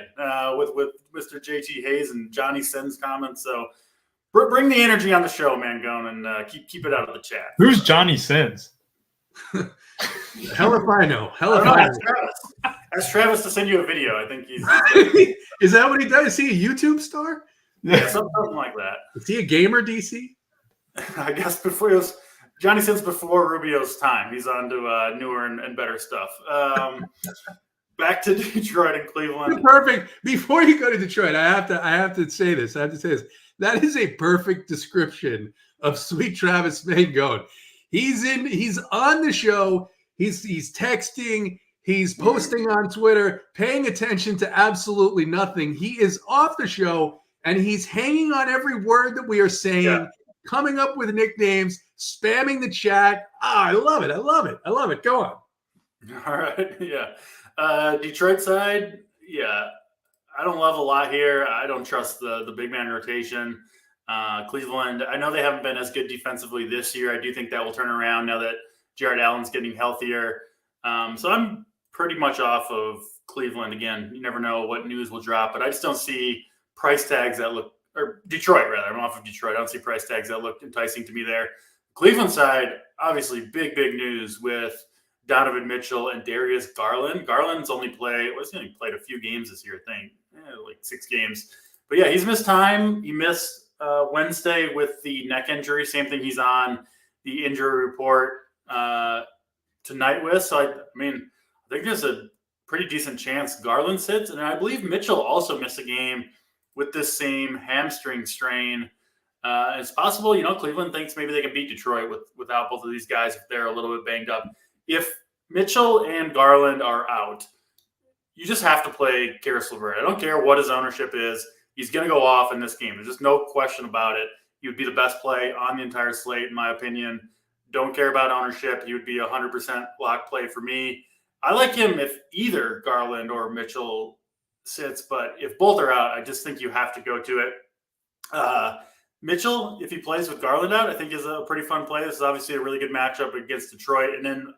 with Mr. JT Hayes and Johnny Sins comments. So bring the energy on the show, Mangone, and keep it out of the chat. Who's Johnny Sins? Hell if I know. Ask Travis to send you a video. I think he's. Is that what he does? Is he a YouTube star? Yeah, something like that. Is he a gamer, DC? I guess before he was Johnny Sins before Rubio's time. He's on to newer and better stuff. Back to Detroit and Cleveland. Perfect. Before you go to Detroit, I have to say this. That is a perfect description of sweet Travis Mangone. He's on the show. He's texting. He's posting on Twitter, paying attention to absolutely nothing. He is off the show, and he's hanging on every word that we are saying, coming up with nicknames, spamming the chat. I love it. Go on. All right. Yeah. Detroit side, yeah. I don't love a lot here. I don't trust the big man rotation. Cleveland, I know they haven't been as good defensively this year. I do think that will turn around now that Jared Allen's getting healthier. So I'm pretty much off of Cleveland. Again, you never know what news will drop, but I just don't see price tags that look, or Detroit rather. I'm off of Detroit. I don't see price tags that look enticing to me there. Cleveland side, obviously big news with Donovan Mitchell and Darius Garland. Garland's only played a few games this year, I think, like 6 games. But yeah, he's missed time. He missed Wednesday with the neck injury. Same thing he's on the injury report tonight with. So I think there's a pretty decent chance Garland sits. And I believe Mitchell also missed a game with this same hamstring strain. It's possible, Cleveland thinks maybe they can beat Detroit without both of these guys if they're a little bit banged up. If Mitchell and Garland are out, you just have to play Caris LeVert. I don't care what his ownership is. He's going to go off in this game. There's just no question about it. He would be the best play on the entire slate, in my opinion. Don't care about ownership. He would be 100% lock play for me. I like him if either Garland or Mitchell sits, but if both are out, I just think you have to go to it. Mitchell, if he plays with Garland out, I think is a pretty fun play. This is obviously a really good matchup against Detroit. And then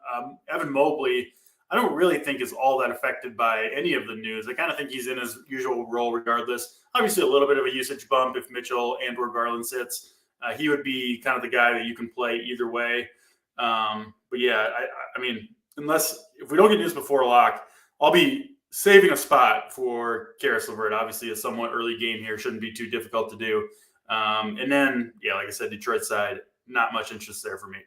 Evan Mobley, I don't really think is all that affected by any of the news. I kind of think he's in his usual role regardless. Obviously a little bit of a usage bump if Mitchell and or Garland sits. He would be kind of the guy that you can play either way. But yeah, I mean, if we don't get news before lock, I'll be saving a spot for Caris LeVert. Obviously a somewhat early game here. Shouldn't be too difficult to do. And then, like I said, Detroit side, not much interest there for me.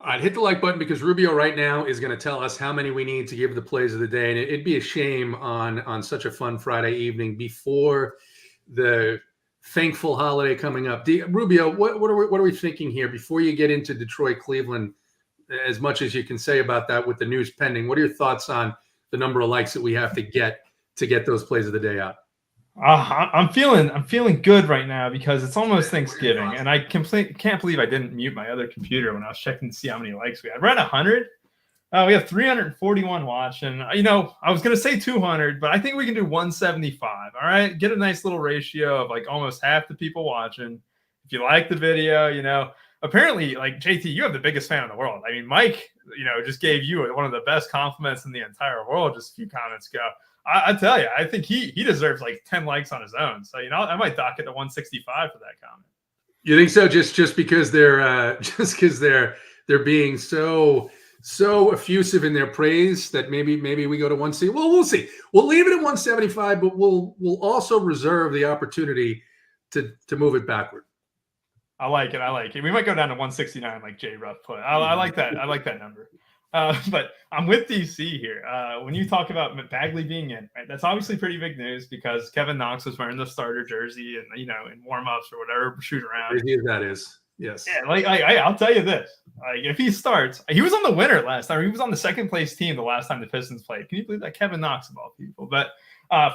All right, hit the like button because Rubio right now is going to tell us how many we need to give the plays of the day. And it'd be a shame on such a fun Friday evening before the thankful holiday coming up. Rubio, what are we thinking here before you get into Detroit, Cleveland, as much as you can say about that with the news pending? What are your thoughts on the number of likes that we have to get those plays of the day out? I'm feeling good right now because it's almost Thanksgiving, and I can't believe I didn't mute my other computer when I was checking to see how many likes we had. We're at 100. We have 341 watching. I was gonna say 200, but I think we can do 175. All right, get a nice little ratio of like almost half the people watching. If you like the video, apparently, like JT, you have the biggest fan in the world. I mean, Mike, just gave you one of the best compliments in the entire world just a few comments ago. I tell you, I think he deserves like 10 likes on his own. So I might dock it to 165 for that comment. You think so? Just because they're being so effusive in their praise that maybe we go to 160. Well, we'll see. We'll leave it at 175, but we'll also reserve the opportunity to move it backward. I like it. We might go down to 169 like Jay Ruff put. I like that. I like that number. But I'm with DC here. When you talk about Bagley being in, right, that's obviously pretty big news because Kevin Knox was wearing the starter jersey and in warm-ups or whatever, shoot around. Crazy as that is. Yes. Yeah, I'll tell you this. Like if he starts, he was on the winner last time. He was on the second place team the last time the Pistons played. Can you believe that? Kevin Knox of all people. But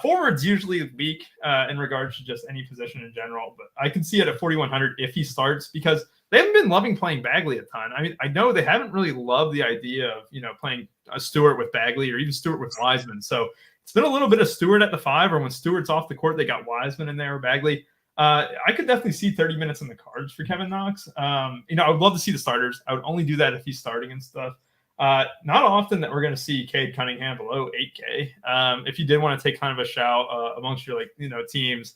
forward's usually weak in regards to just any position in general. But I can see it at 4,100 if he starts because they haven't been loving playing Bagley a ton. I mean, I know they haven't really loved the idea of, playing a Stewart with Bagley or even Stewart with Wiseman. So it's been a little bit of Stewart at the 5, or when Stewart's off the court, they got Wiseman in there or Bagley. I could definitely see 30 minutes in the cards for Kevin Knox. I would love to see the starters. I would only do that if he's starting and stuff. Not often that we're going to see Cade Cunningham below 8K. If you did want to take kind of a shout amongst your teams,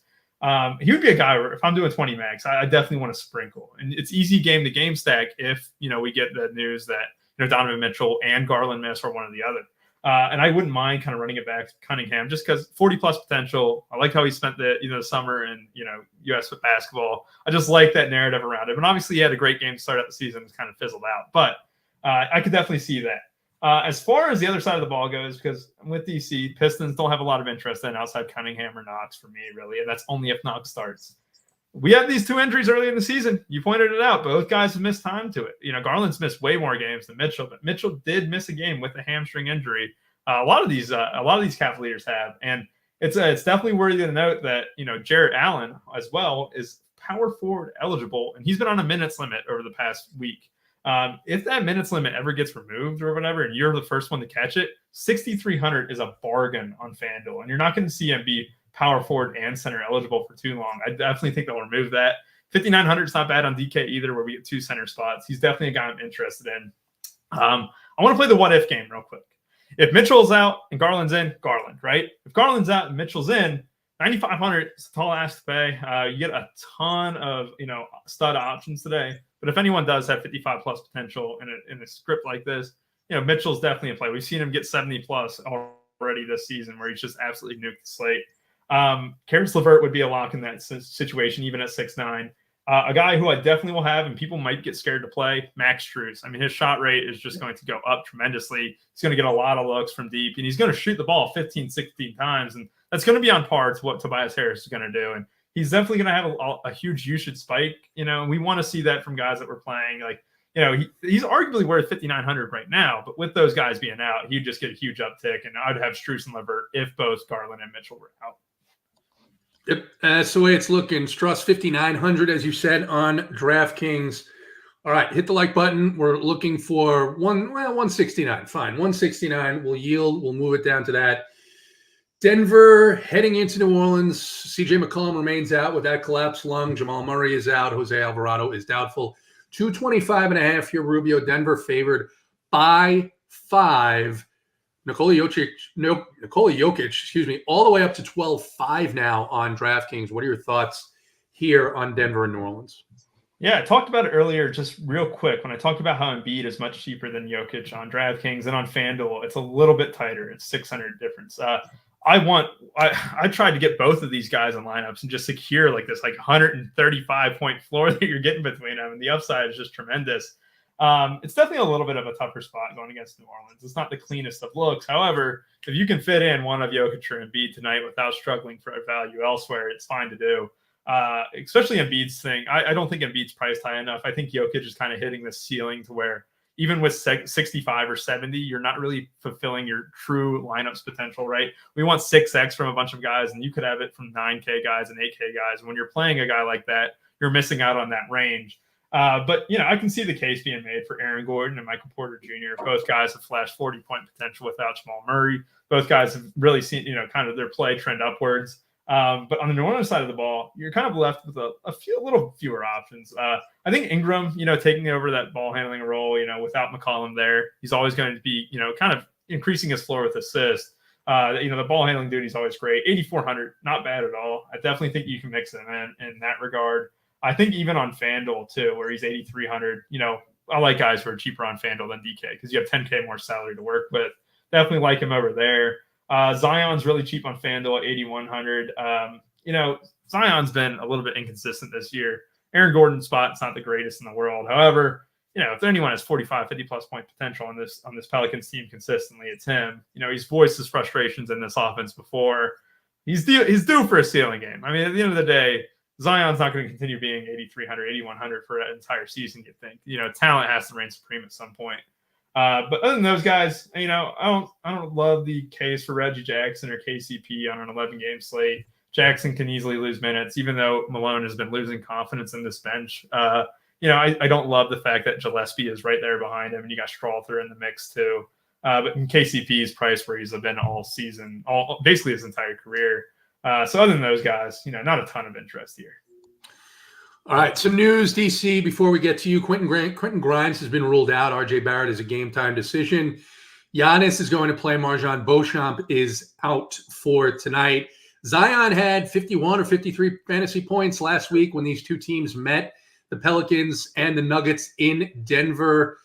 he would be a guy where if I'm doing 20 max, I definitely want to sprinkle. And it's easy game to game stack if, we get the news that, Donovan Mitchell and Garland miss or one or the other. And I wouldn't mind kind of running it back to Cunningham just because 40 plus potential. I like how he spent the summer in US with basketball. I just like that narrative around him. And obviously he had a great game to start out the season. It's kind of fizzled out, but I could definitely see that. As far as the other side of the ball goes, because I'm with DC, Pistons don't have a lot of interest in outside Cunningham or Knox for me, really, and that's only if Knox starts. We had these 2 injuries early in the season. You pointed it out. Both guys have missed time to it. Garland's missed way more games than Mitchell, but Mitchell did miss a game with a hamstring injury. A lot of these Cavaliers have, and it's definitely worthy to note that Jarrett Allen as well is power forward eligible, and he's been on a minutes limit over the past week. If that minutes limit ever gets removed or whatever, and you're the first one to catch it, 6,300 is a bargain on FanDuel, and you're not going to see him be power forward and center eligible for too long. I definitely think they'll remove that. 5,900 is not bad on DK either, where we get 2 center spots. He's definitely a guy I'm interested in. I want to play the what if game real quick. If Mitchell's out and Garland's in, Garland, right? If Garland's out and Mitchell's in, 9,500 is a tall ask to pay. You get a ton of stud options today. But if anyone does have 55 plus potential in a script like this, Mitchell's definitely in play. We've seen him get 70 plus already this season, where he's just absolutely nuked the slate. Karis LeVert would be a lock in that situation, even at 6'9". A guy who I definitely will have, and people might get scared to play, Max Strus. I mean, his shot rate is just going to go up tremendously. He's going to get a lot of looks from deep, and he's going to shoot the ball 15, 16 times, and that's going to be on par to what Tobias Harris is going to do. And he's definitely going to have a huge usage spike. We want to see that from guys that we're playing. Like, he's arguably worth 5,900 right now, but with those guys being out, he'd just get a huge uptick, and I'd have Strus and LeVert if both Garland and Mitchell were out. Yep, that's the way it's looking. Struss 5,900, as you said, on DraftKings. All right, hit the like button. We're looking for 169. Fine, 169. We'll yield. We'll move it down to that. Denver heading into New Orleans. CJ McCollum remains out with that collapsed lung. Jamal Murray is out. Jose Alvarado is doubtful. 225.5 here. Rubio. Denver favored by 5. Nikola Jokic, all the way up to 12.5 now on DraftKings. What are your thoughts here on Denver and New Orleans? Yeah, I talked about it earlier, just real quick. When I talked about how Embiid is much cheaper than Jokic on DraftKings and on FanDuel, it's a little bit tighter. It's 600 difference. I tried to get both of these guys in lineups and just secure like this 135 point floor that you're getting between them, and the upside is just tremendous. It's definitely a little bit of a tougher spot going against New Orleans. It's not the cleanest of looks. However, if you can fit in one of Jokic or Embiid tonight without struggling for value elsewhere, it's fine to do. Especially Embiid's thing. I don't think Embiid's priced high enough. I think Jokic is kind of hitting the ceiling to where even with 65 or 70, you're not really fulfilling your true lineups potential, right? We want 6x from a bunch of guys, and you could have it from 9K guys and 8K guys. When you're playing a guy like that, you're missing out on that range. But, I can see the case being made for Aaron Gordon and Michael Porter Jr. Both guys have flashed 40-point potential without Jamal Murray. Both guys have really seen, kind of their play trend upwards. But on the New Orleans side of the ball, you're kind of left with a little fewer options. I think Ingram, taking over that ball handling role, without McCollum there, he's always going to be, kind of increasing his floor with assists. The ball handling duty is always great. 8,400, not bad at all. I definitely think you can mix him in that regard. I think even on FanDuel too, where he's 8,300, I like guys who are cheaper on FanDuel than DK because you have 10K more salary to work with. Definitely like him over there. Zion's really cheap on FanDuel at 8,100. Zion's been a little bit inconsistent this year. Aaron Gordon's spot's not the greatest in the world. However, if anyone has 45, 50-plus point potential on this Pelicans team consistently, it's him. He's voiced his frustrations in this offense before. He's due for a ceiling game. I mean, at the end of the day, Zion's not going to continue being 8,300, 8,100 for an entire season, you'd think. Talent has to reign supreme at some point. But other than those guys, I don't love the case for Reggie Jackson or KCP on an 11-game slate. Jackson can easily lose minutes, even though Malone has been losing confidence in this bench. I don't love the fact that Gillespie is right there behind him, and you got Strawther in the mix too. But in KCP's price where he's been all season, basically his entire career. So other than those guys, not a ton of interest here. All right, some news, DC, before we get to you. Quentin Grimes has been ruled out. RJ Barrett is a game-time decision. Giannis is going to play. Marjan Beauchamp is out for tonight. Zion had 51 or 53 fantasy points last week when these two teams met, the Pelicans and the Nuggets in Denver.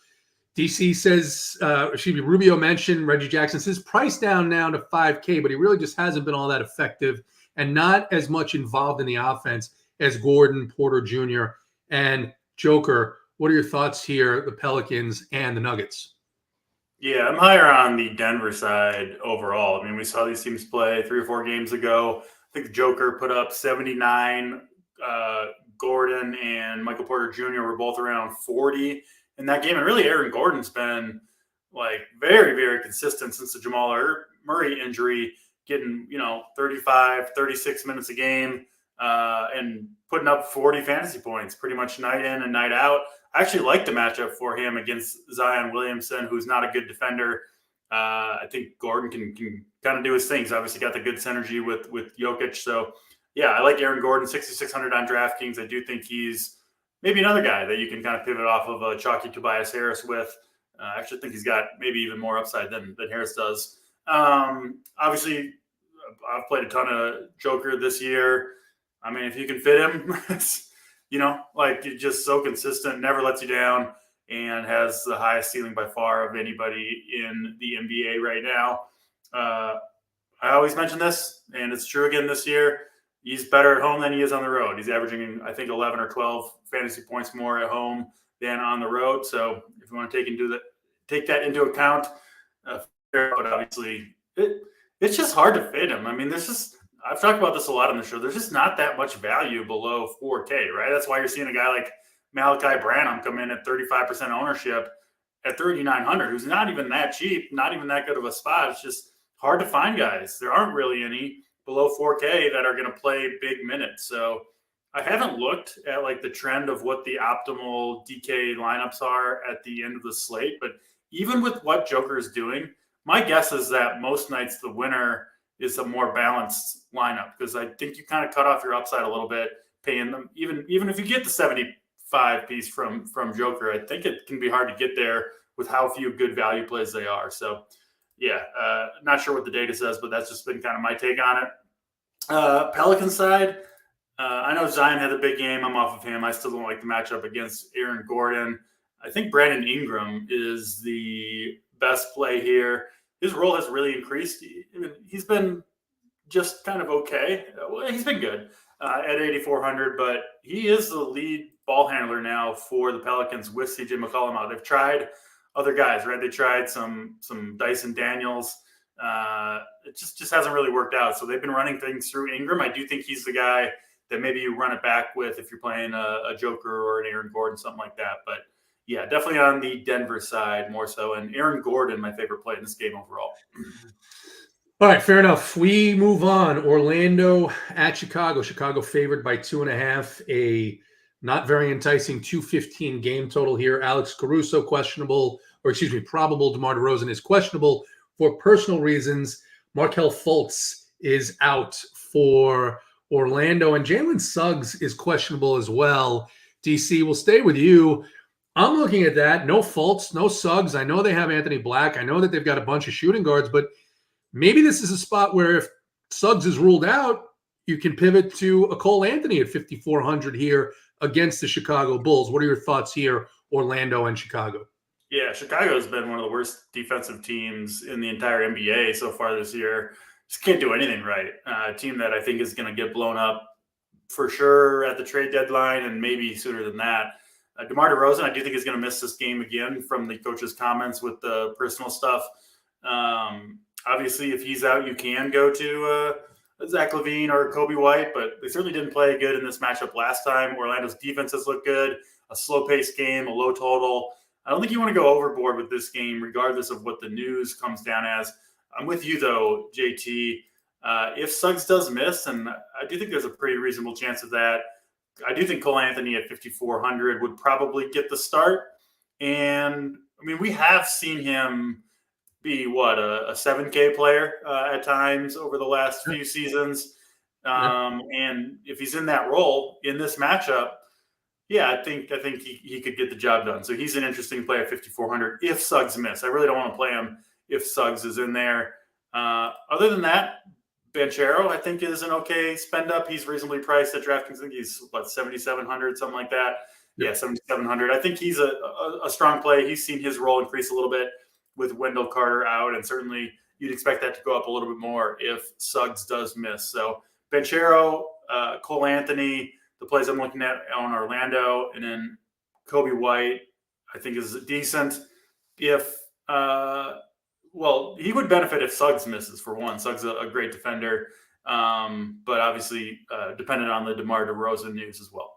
DC says, Rubio mentioned Reggie Jackson says price down now to 5K, but he really just hasn't been all that effective and not as much involved in the offense as Gordon, Porter Jr., and Joker. What are your thoughts here, the Pelicans and the Nuggets? Yeah, I'm higher on the Denver side overall. I mean, we saw these teams play 3 or 4 games ago. I think the Joker put up 79. Gordon and Michael Porter Jr. were both around 40 in that game. And really, Aaron Gordon's been very, very consistent since the Jamal Murray injury, getting, 35, 36 minutes a game and putting up 40 fantasy points pretty much night in and night out. I actually like the matchup for him against Zion Williamson, who's not a good defender. I think Gordon can kind of do his things. Obviously got the good synergy with Jokic. So, yeah, I like Aaron Gordon, 6,600 on DraftKings. I do think he's maybe another guy that you can kind of pivot off of chalky Tobias Harris with. I actually think he's got maybe even more upside than Harris does. Obviously, I've played a ton of Joker this year. I mean, if you can fit him, he's just so consistent, never lets you down, and has the highest ceiling by far of anybody in the NBA right now. I always mention this, and it's true again this year. He's better at home than he is on the road. He's averaging, I think, 11 or 12 fantasy points more at home than on the road. So if you want to take that into account, but obviously it's just hard to fit him. I mean, I've talked about this a lot on the show. There's just not that much value below 4K, right? That's why you're seeing a guy like Malachi Branham come in at 35% ownership at 3,900, who's not even that cheap, not even that good of a spot. It's just hard to find guys. There aren't really any below 4K that are going to play big minutes. So I haven't looked at the trend of what the optimal DK lineups are at the end of the slate, but even with what Joker is doing, my guess is that most nights the winner is a more balanced lineup, because I think you kind of cut off your upside a little bit paying them. Even if you get the 75 piece from Joker, I think it can be hard to get there with how few good value plays they are. So yeah, not sure what the data says, but that's just been kind of my take on it. Pelican side, I know Zion had a big game. I'm off of him. I still don't like the matchup against Aaron Gordon. I think Brandon Ingram is the best play here. His role has really increased. He's been just kind of okay. Well, he's been good at 8,400, but he is the lead ball handler now for the Pelicans with CJ McCollum out. They've tried other guys, right? They tried some Dyson Daniels. It just hasn't really worked out. So they've been running things through Ingram. I do think he's the guy that maybe you run it back with if you're playing a Joker or an Aaron Gordon, something like that. But yeah, definitely on the Denver side more so. And Aaron Gordon, my favorite play in this game overall. All right, fair enough. We move on. Orlando at Chicago. Chicago favored by 2.5. A not very enticing 215 game total here. Alex Caruso questionable, or excuse me, probable. DeMar DeRozan is questionable for personal reasons. Markelle Fultz is out for Orlando, and Jalen Suggs is questionable as well. DC, we'll stay with you. I'm looking at that. No Fultz, no Suggs. I know they have Anthony Black. I know that they've got a bunch of shooting guards, but maybe this is a spot where if Suggs is ruled out, you can pivot to a Cole Anthony at 5,400 here against the Chicago Bulls. What are your thoughts here, Orlando and Chicago? Yeah, Chicago has been one of the worst defensive teams in the entire NBA so far this year. Just can't do anything right. A team that I think is going to get blown up for sure at the trade deadline and maybe sooner than that. DeMar DeRozan, I do think is going to miss this game again from the coach's comments with the personal stuff. Obviously, if he's out, you can go to Zach LaVine or Kobe White, but they certainly didn't play good in this matchup last time. Orlando's defense has looked good, a slow-paced game, a low total. I don't think you want to go overboard with this game, regardless of what the news comes down as. I'm with you, though, JT. If Suggs does miss, and I do think there's a pretty reasonable chance of that, I do think Cole Anthony at 5,400 would probably get the start. And, I mean, we have seen him be, a 7K player at times over the last few seasons. And if he's in that role in this matchup, yeah, I think he could get the job done. So he's an interesting play at 5,400 if Suggs miss. I really don't want to play him if Suggs is in there. Other than that, Banchero, I think, is an okay spend up. He's reasonably priced at DraftKings. I think he's 7,700, something like that. Yeah, 7,700. I think he's a strong play. He's seen his role increase a little bit with Wendell Carter out, and certainly you'd expect that to go up a little bit more if Suggs does miss. So Banchero, Cole Anthony, the plays I'm looking at on Orlando, and then Kobe White, I think is decent. If he would benefit if Suggs misses, for one. Suggs is a great defender, but obviously dependent on the DeMar DeRozan news as well.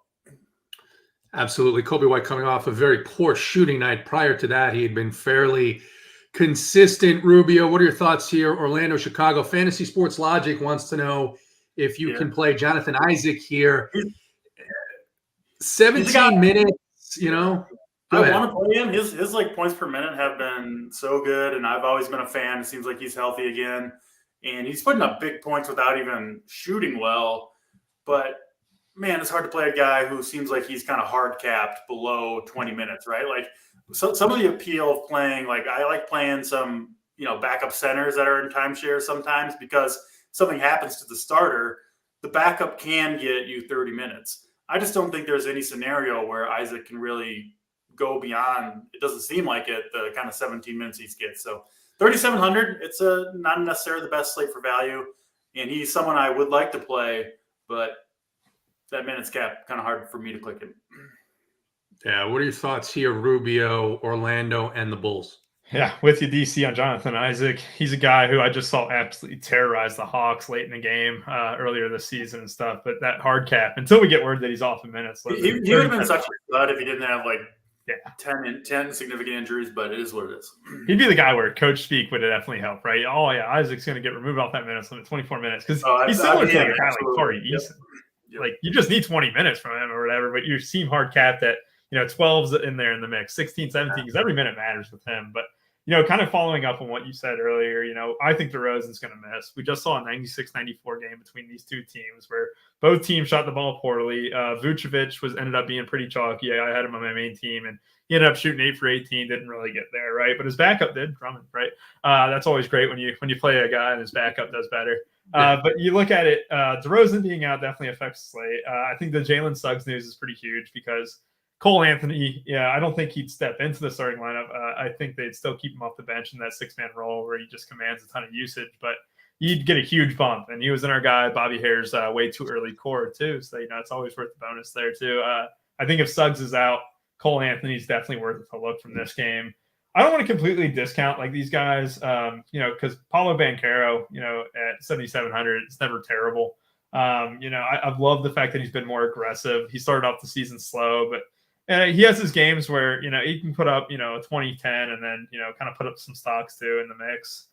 Absolutely. Kobe White coming off a very poor shooting night. Prior to that, he had been fairly consistent. Rubio, what are your thoughts here? Orlando, Chicago. Fantasy Sports Logic wants to know if you can play Jonathan Isaac here. 17 minutes, I want to play him. His points per minute have been so good, and I've always been a fan. It seems like he's healthy again, and he's putting up big points without even shooting well. But man, it's hard to play a guy who seems like he's kind of hard capped below 20 minutes, right? Like some of the appeal of playing, like I like playing some, backup centers that are in timeshare sometimes, because something happens to the starter, the backup can get you 30 minutes. I just don't think there's any scenario where Isaac can really go beyond, it doesn't seem like it, the kind of 17 minutes he gets. So 3,700, it's not necessarily the best slate for value. And he's someone I would like to play, but that minutes cap, kind of hard for me to click in. Yeah, what are your thoughts here, Rubio, Orlando, and the Bulls? Yeah, with you, DC, on Jonathan Isaac. He's a guy who I just saw absolutely terrorize the Hawks late in the game earlier this season and stuff. But that hard cap, until we get word that he's off in minutes. He would have been such a stud if he didn't have 10 significant injuries, but it is what it is. He'd be the guy where coach speak would definitely help, right? Oh, yeah, Isaac's going to get removed off that minutes limit, 24 minutes. Because he's similar to a guy like Corey Eason. Yep. Like, you just need 20 minutes from him or whatever, but you seem hard capped at, 12's in there in the mix, 16, 17, because every minute matters with him. But, kind of following up on what you said earlier, I think DeRozan's going to miss. We just saw a 96-94 game between these two teams where both teams shot the ball poorly. Vucevic ended up being pretty chalky. I had him on my main team, and he ended up shooting 8 for 18, didn't really get there, right? But his backup did, Drummond, right? That's always great when you play a guy and his backup does better. But you look at it, DeRozan being out definitely affects the slate. I think the Jalen Suggs news is pretty huge because Cole Anthony, I don't think he'd step into the starting lineup. I think they'd still keep him off the bench in that 6-man role where he just commands a ton of usage, but he'd get a huge bump. And he was in our guy Bobby Hare's way too early core too. So, it's always worth the bonus there too. I think if Suggs is out, Cole Anthony's definitely worth a look from this game. I don't want to completely discount these guys, because Paolo Banchero, at 7,700, it's never terrible. I've loved the fact that he's been more aggressive. He started off the season slow, but he has his games where, he can put up, a 20-10 and then, kind of put up some stocks too in the mix.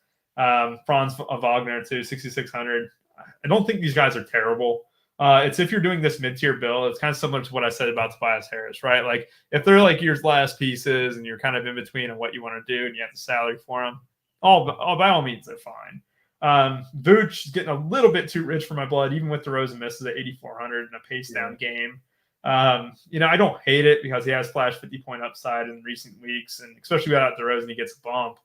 Franz Wagner too, 6,600. I don't think these guys are terrible. It's if you're doing this mid-tier build, it's kind of similar to what I said about Tobias Harris, right? Like if they're like your last pieces and you're kind of in between on what you want to do and you have the salary for them, by all means, they're fine. Vooch is getting a little bit too rich for my blood, even with DeRozan misses at 8,400 in a pace-down game. I don't hate it because he has flashed 50-point upside in recent weeks, and especially without DeRozan, he gets a bump.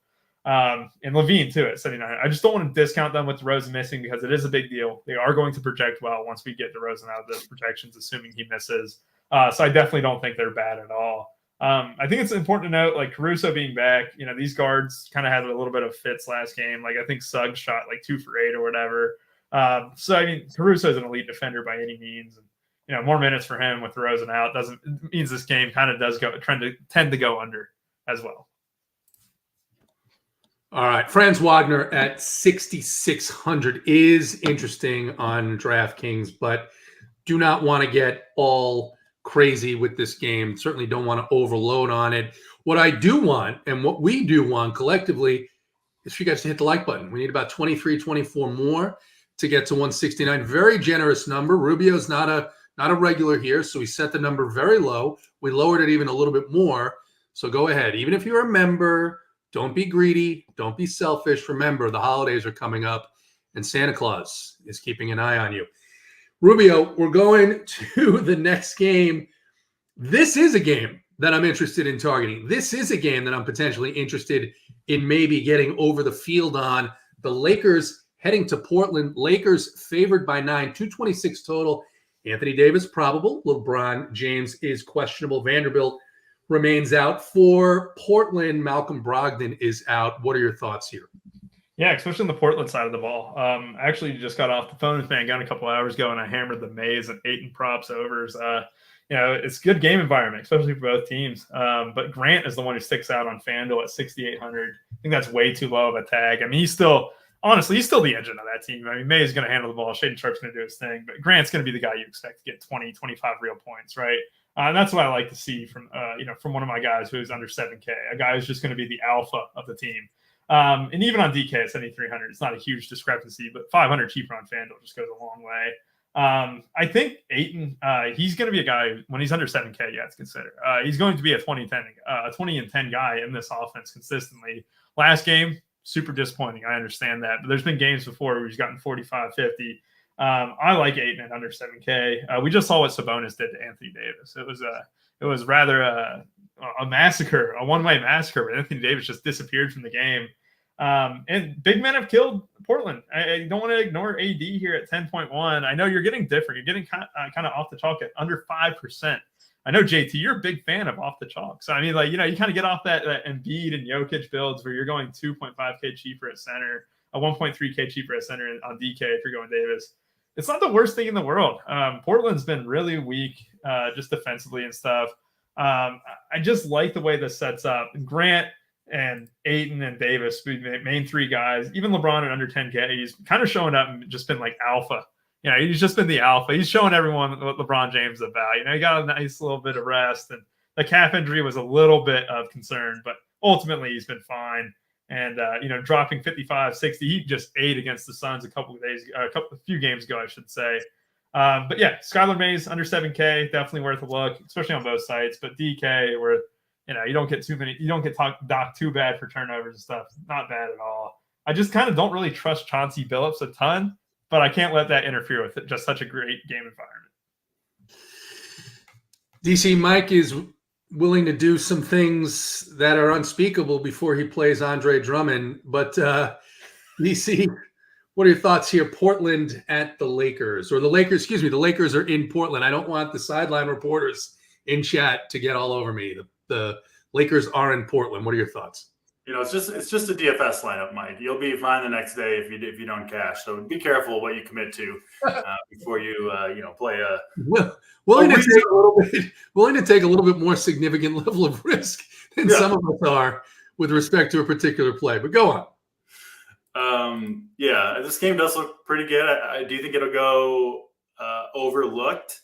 And Levine too at 79. I just don't want to discount them with DeRozan missing because it is a big deal. They are going to project well once we get DeRozan out of those projections, assuming he misses. So I definitely don't think they're bad at all. I think it's important to note, like Caruso being back, these guards kind of had a little bit of fits last game. Like I think Suggs shot like 2 for 8 or whatever. So I mean, Caruso is an elite defender by any means. And, more minutes for him with DeRozan out means this game kind of does tend to go under as well. All right. Franz Wagner at 6,600 is interesting on DraftKings, but do not want to get all crazy with this game. Certainly don't want to overload on it. What I do want, and what we do want collectively, is for you guys to hit the like button. We need about 23, 24 more to get to 169. Very generous number. Rubio's not a regular here, so we set the number very low. We lowered it even a little bit more. So go ahead. Even if you're a member, don't be greedy. Don't be selfish. Remember, the holidays are coming up, and Santa Claus is keeping an eye on you. Rubio, we're going to the next game. This is a game that I'm interested in targeting. This is a game that I'm potentially interested in maybe getting over the field on. The Lakers heading to Portland. Lakers favored by 9, 226 total. Anthony Davis probable. LeBron James is questionable. Vanderbilt remains out. For Portland, Malcolm Brogdon is out. What are your thoughts here? Yeah, especially on the Portland side of the ball. I actually just got off the phone with Mangone a couple hours ago, and I hammered the Mays at 8 and props overs. It's a good game environment, especially for both teams. But Grant is the one who sticks out on FanDuel at 6,800. I think that's way too low of a tag. I mean, he's still the engine of that team. I mean, May is going to handle the ball. Shaden Sharp's going to do his thing. But Grant's going to be the guy you expect to get 20, 25 real points, right? And that's what I like to see from one of my guys who's under 7K, a guy who's just going to be the alpha of the team. And even on DK at 7,300, it's not a huge discrepancy, but 500 cheaper on FanDuel just goes a long way. I think Ayton, he's going to be a guy when he's under 7K, you have to consider. He's going to be a 20 and 10 guy in this offense consistently. Last game, super disappointing. I understand that, but there's been games before where he's gotten 45, 50. I like Ayton at under 7K. We just saw what Sabonis did to Anthony Davis. It was rather a massacre, a one-way massacre where Anthony Davis just disappeared from the game. And big men have killed Portland. I don't want to ignore AD here at 10.1. I know you're getting different. You're getting kind of off the chalk at under 5%. I know, JT, you're a big fan of off the chalk. So, I mean, you kind of get off that Embiid and Jokic builds where you're going 2.5K cheaper at center, a 1.3K cheaper at center on DK if you're going Davis. It's not the worst thing in the world. Portland's been really weak just defensively and stuff. I just like the way this sets up. Grant and Ayton and Davis, the main 3 guys, even LeBron at under 10K, he's kind of showing up and just been like alpha. He's just been the alpha. He's showing everyone what LeBron James is about. He got a nice little bit of rest, and the calf injury was a little bit of concern, but ultimately he's been fine. And, dropping 55, 60, he just ate against the Suns a few games ago, I should say. But yeah, Skylar Mays under 7K, definitely worth a look, especially on both sites. But DK, where you don't get docked too bad for turnovers and stuff. Not bad at all. I just kind of don't really trust Chauncey Billups a ton, but I can't let that interfere with it. Just such a great game environment. DC Mike is willing to do some things that are unspeakable before he plays Andre Drummond. But DC, what are your thoughts here? Portland at the Lakers, or the Lakers are in Portland. I don't want the sideline reporters in chat to get all over me. The Lakers are in Portland. What are your thoughts? It's just a DFS lineup, Mike. You'll be fine the next day if you don't cash. So be careful what you commit to before you play a. Willing to take a little bit more significant level of risk than some of us are with respect to a particular play. But go on. This game does look pretty good. I do think it'll go overlooked.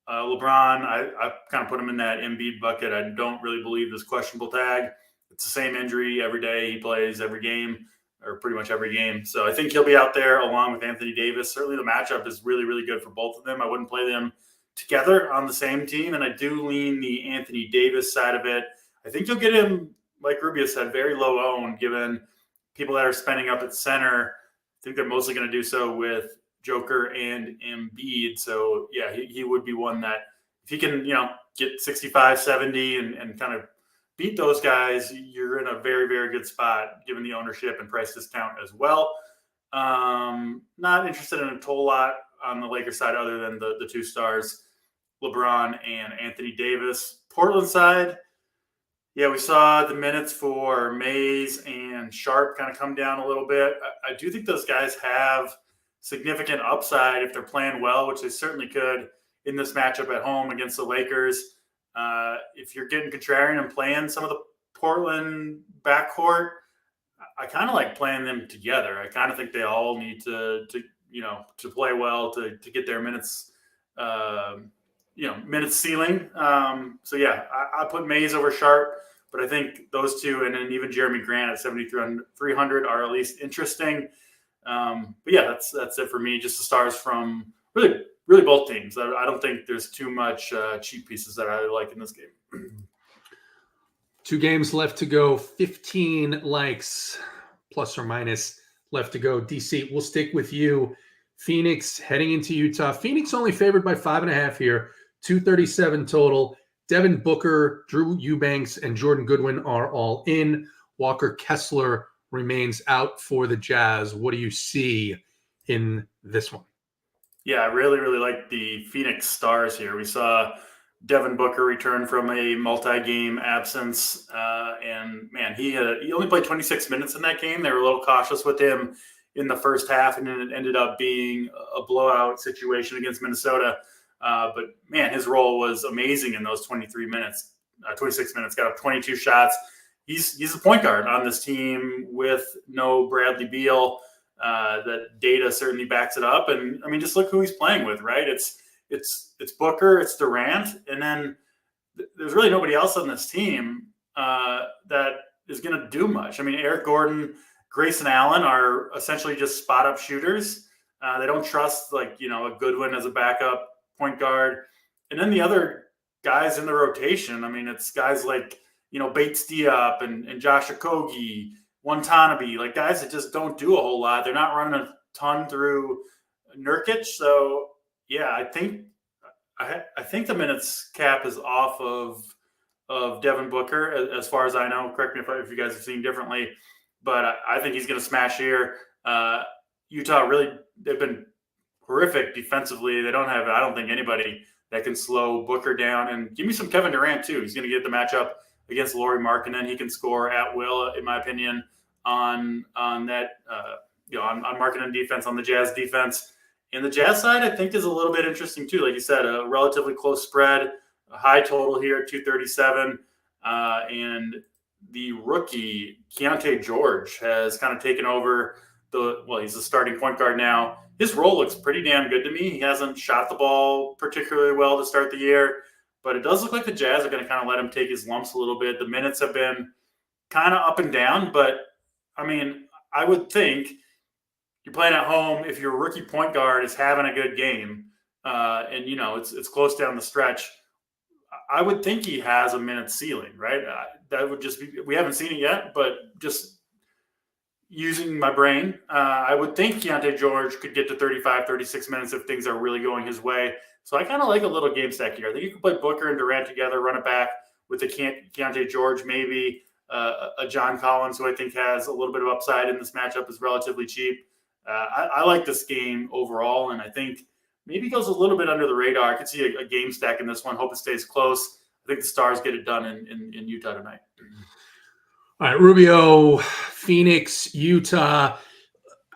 LeBron, I kind of put him in that Embiid bucket. I don't really believe this questionable tag. It's the same injury every day. He plays every game, or pretty much every game. So I think he'll be out there along with Anthony Davis. Certainly the matchup is really, really good for both of them. I wouldn't play them together on the same team, and I do lean the Anthony Davis side of it. I think you'll get him, like Rubio said, very low owned, given people that are spending up at center. I think they're mostly going to do so with Joker and Embiid. So, yeah, he would be one that if he can, get 65, 70 and kind of beat those guys, you're in a very, very good spot given the ownership and price discount as well. Not interested in a whole lot on the Lakers side other than the two stars, LeBron and Anthony Davis. Portland side, yeah, we saw the minutes for Mays and Sharp kind of come down a little bit. I do think those guys have significant upside if they're playing well, which they certainly could in this matchup at home against the Lakers. If you're getting contrarian and playing some of the Portland backcourt, I kind of like playing them together. I kind of think they all need to play well to get their minutes, minutes ceiling. So yeah, I put Mays over Sharp, but I think those two, and then even Jeremy Grant at 7,300 are at least interesting. But yeah, that's it for me. Just the stars from really both teams. I don't think there's too much cheap pieces that I like in this game. 2 games left to go, 15 likes plus or minus left to go. DC, we'll stick with you. Phoenix heading into Utah. Phoenix only favored by 5.5 here, 237 total. Devin Booker, Drew Eubanks, and Jordan Goodwin are all in. Walker Kessler remains out for the Jazz. What do you see in this one? Yeah, I really, really like the Phoenix Stars here. We saw Devin Booker return from a multi-game absence, and man, he only played 26 minutes in that game. They were a little cautious with him in the first half, and then it ended up being a blowout situation against Minnesota. But man, his role was amazing in those 26 minutes. Got up 22 shots. He's a point guard on this team with no Bradley Beal. That data certainly backs it up, and I mean, just look who he's playing with, right? It's Booker, it's Durant, and then there's really nobody else on this team that is going to do much. I mean, Eric Gordon, Grayson Allen are essentially just spot up shooters. They don't trust a Goodwin as a backup point guard, and then the other guys in the rotation. I mean, it's guys like Bates Diop and Josh Okogie, Watanabe, like guys that just don't do a whole lot. They're not running a ton through Nurkic. So yeah, I think the minutes cap is off of Devin Booker as far as I know. Correct me if you guys have seen differently, but I think he's going to smash here. Utah really, they've been horrific defensively. They don't have, I don't think, anybody that can slow Booker down. And give me some Kevin Durant too. He's going to get the matchup against Lauri Markkanen. He can score at will, in my opinion, on that on Markkanen defense, on the Jazz defense. And the Jazz side, I think, is a little bit interesting too. Like you said, a relatively close spread, a high total here at 237, and the rookie Keontae George has kind of taken over he's a starting point guard now. His role looks pretty damn good to me. He hasn't shot the ball particularly well to start the year, but it does look like the Jazz are going to kind of let him take his lumps a little bit. The minutes have been kind of up and down, but I mean, I would think you're playing at home. If your rookie point guard is having a good game, and it's close down the stretch, I would think he has a minute ceiling, right? That would just be, we haven't seen it yet, but just using my brain, I would think Keontae George could get to 35, 36 minutes if things are really going his way. So I kind of like a little game stack here. I think you can play Booker and Durant together, run it back with the Keontae George, maybe a John Collins, who I think has a little bit of upside in this matchup, is relatively cheap. I like this game overall, and I think maybe goes a little bit under the radar. I could see a game stack in this one. Hope it stays close. I think the Stars get it done in Utah tonight. All right, Rubio, Phoenix, Utah.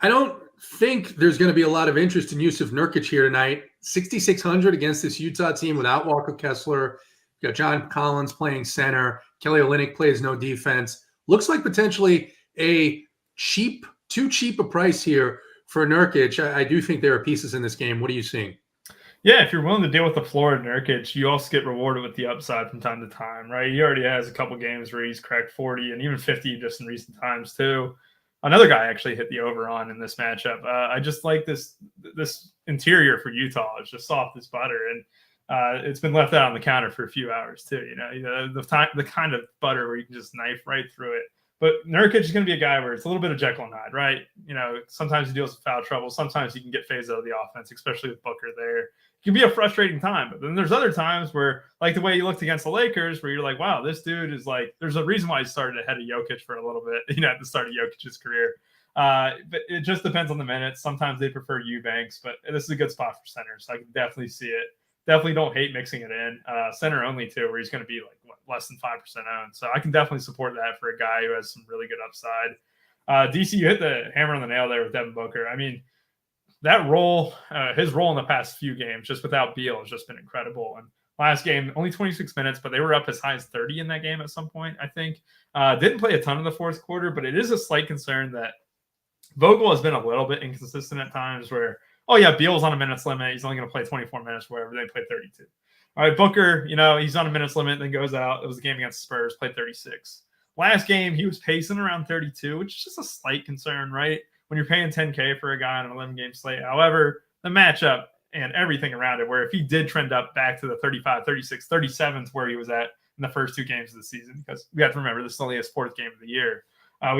I don't think there's going to be a lot of interest in Yusuf Nurkic here tonight. 6,600 against this Utah team without Walker Kessler. You got John Collins playing center. Kelly Olynyk plays no defense. Looks like potentially too cheap a price here for Nurkic. I do think there are pieces in this game. What are you seeing? Yeah, if you're willing to deal with the floor of Nurkic, you also get rewarded with the upside from time to time, right? He already has a couple games where he's cracked 40 and even 50 just in recent times too. Another guy actually hit the over on in this matchup. I just like this interior for Utah. It's just soft as butter, and it's been left out on the counter for a few hours too. The kind of butter where you can just knife right through it. But Nurkic is going to be a guy where it's a little bit of Jekyll and Hyde, right? Sometimes he deals with foul trouble. Sometimes he can get phased out of the offense, especially with Booker there. It can be a frustrating time. But then there's other times where, like the way he looked against the Lakers, where you're like, wow, this dude is like, there's a reason why he started ahead of Jokic for a little bit, at the start of Jokic's career. But it just depends on the minutes. Sometimes they prefer Eubanks, but this is a good spot for center. So I can definitely see it. Definitely don't hate mixing it in. Center only too, where he's going to be like less than 5% owned. So I can definitely support that for a guy who has some really good upside. DC, you hit the hammer on the nail there with Devin Booker. I mean, that role, his role in the past few games, just without Beal, has just been incredible. And last game, only 26 minutes, but they were up as high as 30 in that game at some point, I think. Didn't play a ton in the fourth quarter, but it is a slight concern that Vogel has been a little bit inconsistent at times where, oh yeah, Beal's on a minutes limit. He's only going to play 24 minutes, wherever they play 32. All right, Booker, he's on a minutes limit, then goes out. It was a game against Spurs, played 36. Last game, he was pacing around 32, which is just a slight concern, right? When you're paying $10K for a guy on an 11-game slate. However, the matchup and everything around it, where if he did trend up back to the 35, 36, 37 is where he was at in the first two games of the season, because we have to remember this is only his fourth game of the year. I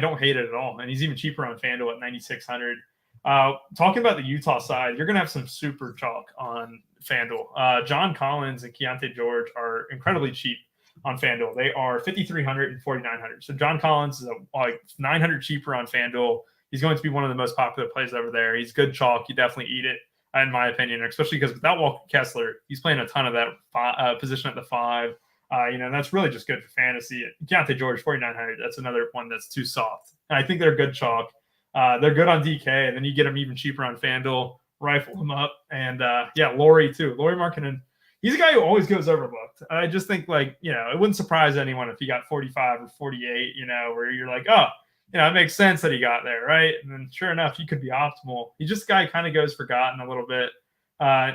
don't hate it at all. And he's even cheaper on FanDuel at 9,600. Talking about the Utah side, you're going to have some super chalk on FanDuel. John Collins and Keontae George are incredibly cheap on FanDuel. They are 5,300 and 4,900. So John Collins is like 900 cheaper on FanDuel. He's going to be one of the most popular plays over there. He's good chalk. You definitely eat it, in my opinion, especially because without Walker Kessler, he's playing a ton of that position at the 5. That's really just good for fantasy. Keontae George, 4,900. That's another one that's too soft. And I think they're good chalk. They're good on DK, and then you get them even cheaper on FanDuel, rifle them up. And Lauri too. Lauri Markkanen, he's a guy who always goes overlooked. I just think it wouldn't surprise anyone if he got 45 or 48, where you're like, oh, it makes sense that he got there, right? And then sure enough, he could be optimal. He just guy kind of goes forgotten a little bit.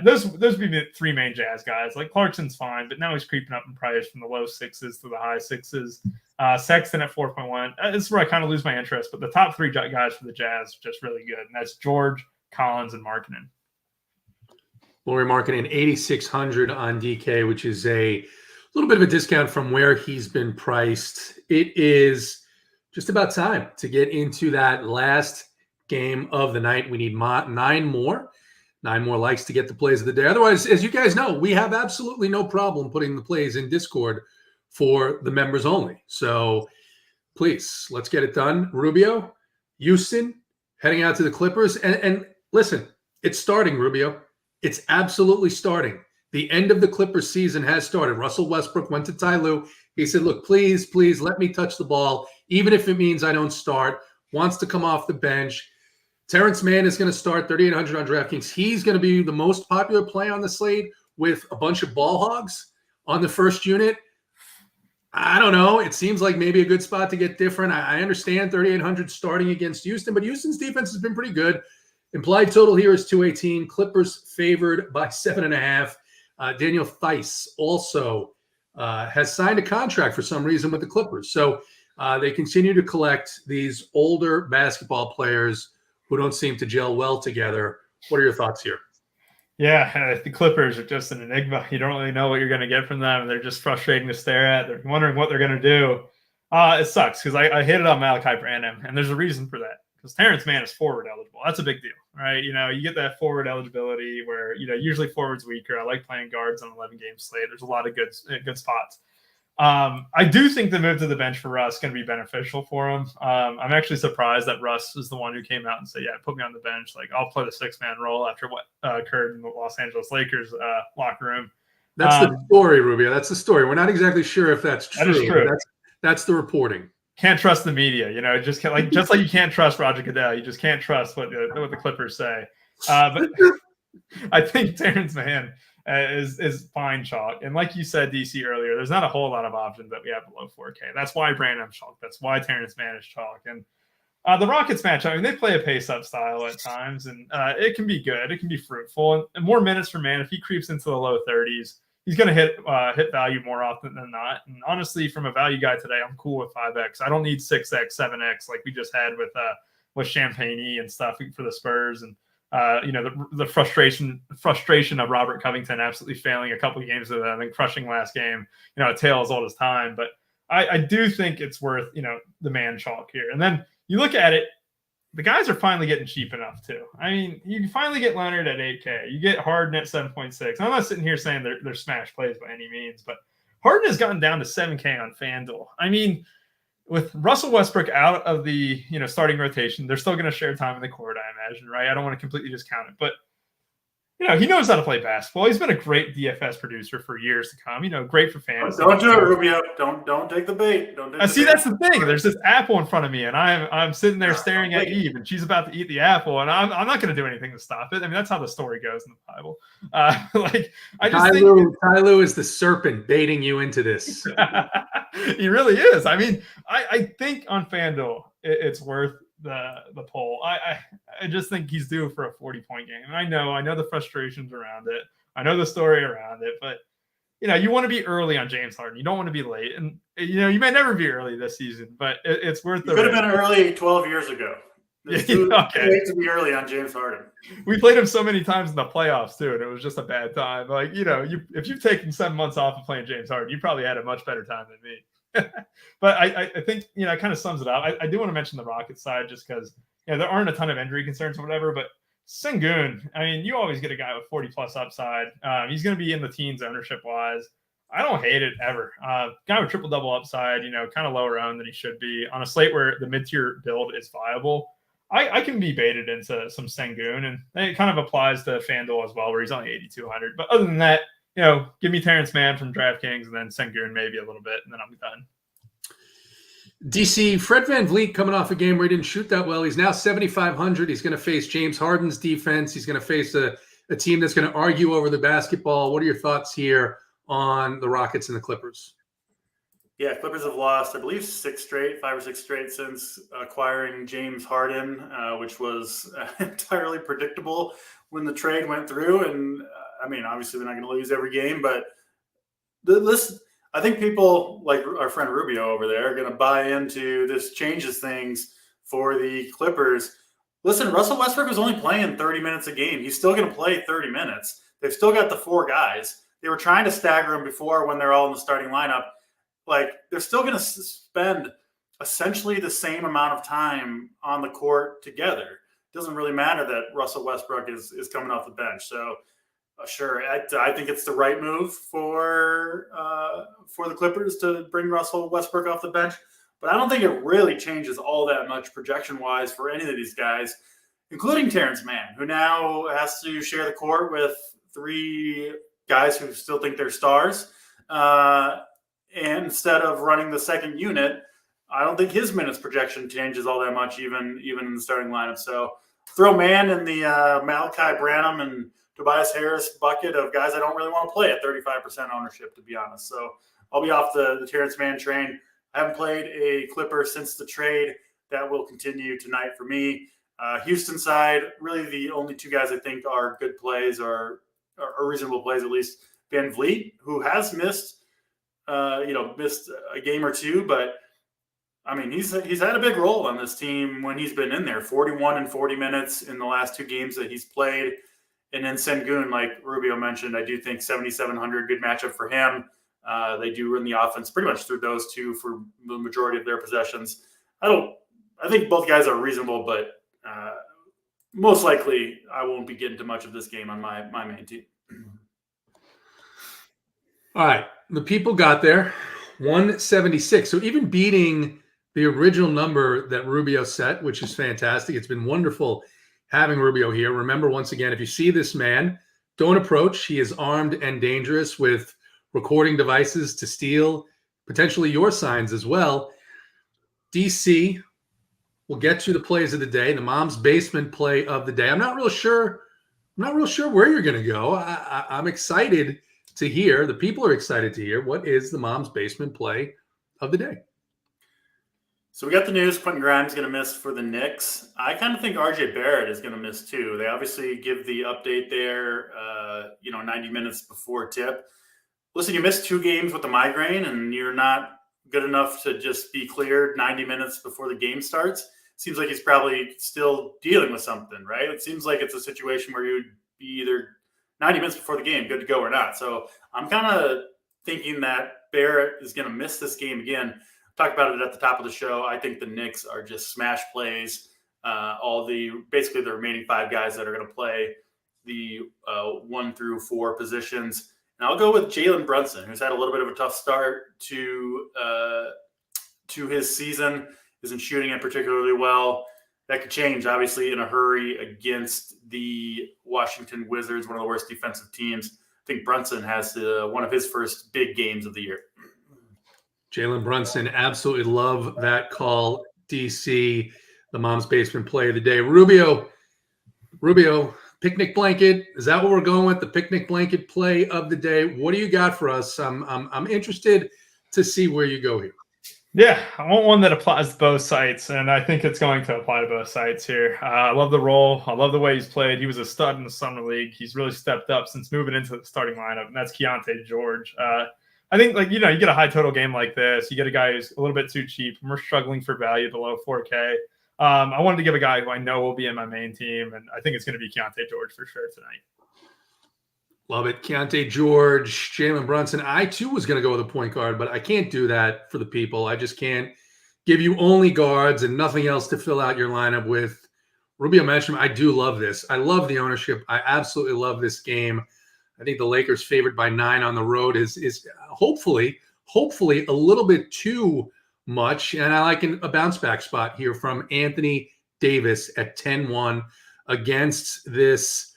Those would be the three main Jazz guys. Like Clarkson's fine, but now he's creeping up in price from the low 6s to the high 6s. Sexton at 4.1. This is where I kind of lose my interest. But the top three guys for the Jazz are just really good, and that's George, Collins, and Markkanen. Lauri Markkanen 8,600 on DK, which is a little bit of a discount from where he's been priced. It is just about time to get into that last game of the night. We need 9 more likes to get the plays of the day. Otherwise, as you guys know, we have absolutely no problem putting the plays in Discord for the members only. So please, let's get it done. Rubio, Houston, heading out to the Clippers. And listen, it's starting, Rubio. It's absolutely starting. The end of the Clippers season has started. Russell Westbrook went to Ty Lue. He said, look, please let me touch the ball, even if it means I don't start. Wants to come off the bench. Terrence Mann is going to start 3,800 on DraftKings. He's going to be the most popular play on the slate with a bunch of ball hogs on the first unit. I don't know. It seems like maybe a good spot to get different. I understand 3,800 starting against Houston, but Houston's defense has been pretty good. Implied total here is 218. Clippers favored by 7.5. Daniel Theis also has signed a contract for some reason with the Clippers. So they continue to collect these older basketball players who don't seem to gel well together. What are your thoughts here? Yeah, the Clippers are just an enigma. You don't really know what you're going to get from them. They're just frustrating to stare at. They're wondering what they're going to do. It sucks because I hit it on Malachi Branham, and there's a reason for that. Because Terrence Mann is forward eligible. That's a big deal, right? You get that forward eligibility where, usually forward's weaker. I like playing guards on 11-game slate. There's a lot of good spots. I do think the move to the bench for Russ is going to be beneficial for him. I'm actually surprised that Russ is the one who came out and said, yeah, put me on the bench. Like, I'll play the 6-man role after what occurred in the Los Angeles Lakers locker room. That's the story, Rubio. That's the story. We're not exactly sure if that's true. That is true. That's the reporting. Can't trust the media, just like you can't trust Roger Goodell. You just can't trust what the Clippers say. But I think Terrence Mann is fine chalk. And like you said, DC, earlier, there's not a whole lot of options that we have below 4K. That's why Brandon's chalk. That's why Terrence Mann is chalk. And The Rockets match, I mean, they play a pace-up style at times, and it can be good. It can be fruitful. And more minutes for Man, if he creeps into the low 30s, he's going to hit value more often than not. And honestly, from a value guy today, I'm cool with 5X. I don't need 6X, 7X like we just had with Champagne and stuff for the Spurs. And, the frustration of Robert Covington absolutely failing a couple of games of them and crushing last game, a tale as old as time. But I do think it's worth, the Man chalk here. And then you look at it, the guys are finally getting cheap enough too. I mean, you can finally get Leonard at 8K. You get Harden at 7.6. I'm not sitting here saying they're smash plays by any means, but Harden has gotten down to 7K on FanDuel. I mean, with Russell Westbrook out of the starting rotation, they're still going to share time in the court, I imagine, right? I don't want to completely discount it, but he knows how to play basketball. He's been a great DFS producer for years to come. Great for fans. Don't do it, Rubio. Don't take the bait. That's the thing. There's this apple in front of me, and I'm sitting there staring at Eve, and she's about to eat the apple, and I'm not going to do anything to stop it. I mean, that's how the story goes in the Bible. Tyloo is the serpent baiting you into this. He really is. I mean, I think on FanDuel it's worth the poll. I just think he's due for a 40-point game. And I know the frustrations around it. I know the story around it, but you want to be early on James Harden. You don't want to be late. And you may never be early this season, but it's worth it. Could have been early 12 years ago. It's too late to be early on James Harden. We played him so many times in the playoffs too, and it was just a bad time. Like, if you've taken 7 months off of playing James Harden, you probably had a much better time than me. But I think it kind of sums it up. I do want to mention the Rockets side just because there aren't a ton of injury concerns or whatever. But Sengun, I mean, you always get a guy with 40+ upside. He's going to be in the teens ownership wise. I don't hate it ever. Guy with triple-double upside, kind of lower owned than he should be on a slate where the mid-tier build is viable. I can be baited into some Sengun, and it kind of applies to FanDuel as well, where he's only 8,200. But other than that, give me Terrence Mann from DraftKings and then Sengun maybe a little bit, and then I'm done. DC, Fred VanVleet coming off a game where he didn't shoot that well. He's now 7,500. He's going to face James Harden's defense. He's going to face a team that's going to argue over the basketball. What are your thoughts here on the Rockets and the Clippers? Yeah, Clippers have lost, I believe, 5 or 6 straight since acquiring James Harden, which was entirely predictable when the trade went through. And I mean, obviously, they're not going to lose every game, but I think people like our friend Rubio over there are going to buy into this changes things for the Clippers. Listen, Russell Westbrook was only playing 30 minutes a game. He's still going to play 30 minutes. They've still got the 4 guys. They were trying to stagger them before when they're all in the starting lineup. Like, they're still going to spend essentially the same amount of time on the court together. It doesn't really matter that Russell Westbrook is coming off the bench. So, sure, I think it's the right move for the Clippers to bring Russell Westbrook off the bench. But I don't think it really changes all that much projection-wise for any of these guys, including Terrence Mann, who now has to share the court with 3 guys who still think they're stars. And instead of running the second unit, I don't think his minutes projection changes all that much, even in the starting lineup. So throw Mann in the Malachi Branham and Tobias Harris bucket of guys I don't really want to play at 35% ownership, to be honest. So I'll be off the Terrence Mann train. I haven't played a Clipper since the trade. That will continue tonight for me. Houston side, really the only 2 guys I think are good plays or reasonable plays, at least. VanVleet, who has missed a game or 2, but I mean, he's had a big role on this team when he's been in there. 41 and 40 minutes in the last 2 games that he's played. And then Sengun, like Rubio mentioned, I do think 7,700, good matchup for him. They do run the offense pretty much through those 2 for the majority of their possessions. I think both guys are reasonable, but most likely I won't be getting to much of this game on my main team. All right. The people got there, 176. So even beating the original number that Rubio set, which is fantastic. It's been wonderful having Rubio here. Remember, once again, if you see this man, don't approach. He is armed and dangerous with recording devices to steal potentially your signs as well. DC will get you the plays of the day, the mom's basement play of the day. I'm not real sure where you're going to go. I'm excited to hear. The people are excited to hear what is the mom's basement play of the day. So we got the news Quentin Grimes is going to miss for the Knicks. I kind of think RJ Barrett is going to miss too. They obviously give the update there, 90 minutes before tip. Listen, you missed 2 games with the migraine and you're not good enough to just be cleared 90 minutes before the game starts. Seems like he's probably still dealing with something, right? It seems like it's a situation where you'd be either 90 minutes before the game, good to go or not. So I'm kind of thinking that Barrett is going to miss this game again. Talked about it at the top of the show. I think the Knicks are just smash plays. Basically the remaining 5 guys that are going to play the 1 through 4 positions. And I'll go with Jalen Brunson, who's had a little bit of a tough start to his season. Isn't shooting it particularly well. That could change, obviously, in a hurry against the Washington Wizards, one of the worst defensive teams. I think Brunson has one of his first big games of the year. Jalen Brunson, absolutely love that call. DC, the mom's basement play of the day. Rubio, picnic blanket. Is that what we're going with? The picnic blanket play of the day. What do you got for us? I'm interested to see where you go here. Yeah, I want one that applies to both sites, and I think it's going to apply to both sites here. I love the role. I love the way he's played. He was a stud in the summer league. He's really stepped up since moving into the starting lineup, and that's Keontae George. I think, you get a high total game like this. You get a guy who's a little bit too cheap, and we're struggling for value below 4K. I wanted to give a guy who I know will be in my main team, and I think it's going to be Keontae George for sure tonight. Love it. Keontae George, Jalen Brunson. I, too, was going to go with a point guard, but I can't do that for the people. I just can't give you only guards and nothing else to fill out your lineup with. Rubio mentioned, I do love this. I love the ownership. I absolutely love this game. I think the Lakers favored by 9 on the road is hopefully a little bit too much. And I like a bounce back spot here from Anthony Davis at 10-1 against this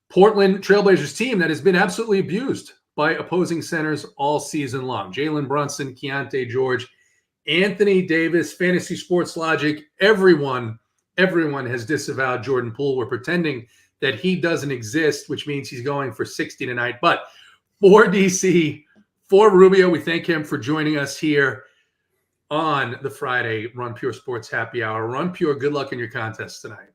Portland Trailblazers team that has been absolutely abused by opposing centers all season long. Jalen Brunson, Keontae George, Anthony Davis, Fantasy Sports Logic. Everyone has disavowed Jordan Poole. We're pretending that he doesn't exist, which means he's going for 60 tonight. But for DC, for Rubio, we thank him for joining us here on the Friday Run Pure Sports Happy Hour. Run Pure, good luck in your contest tonight.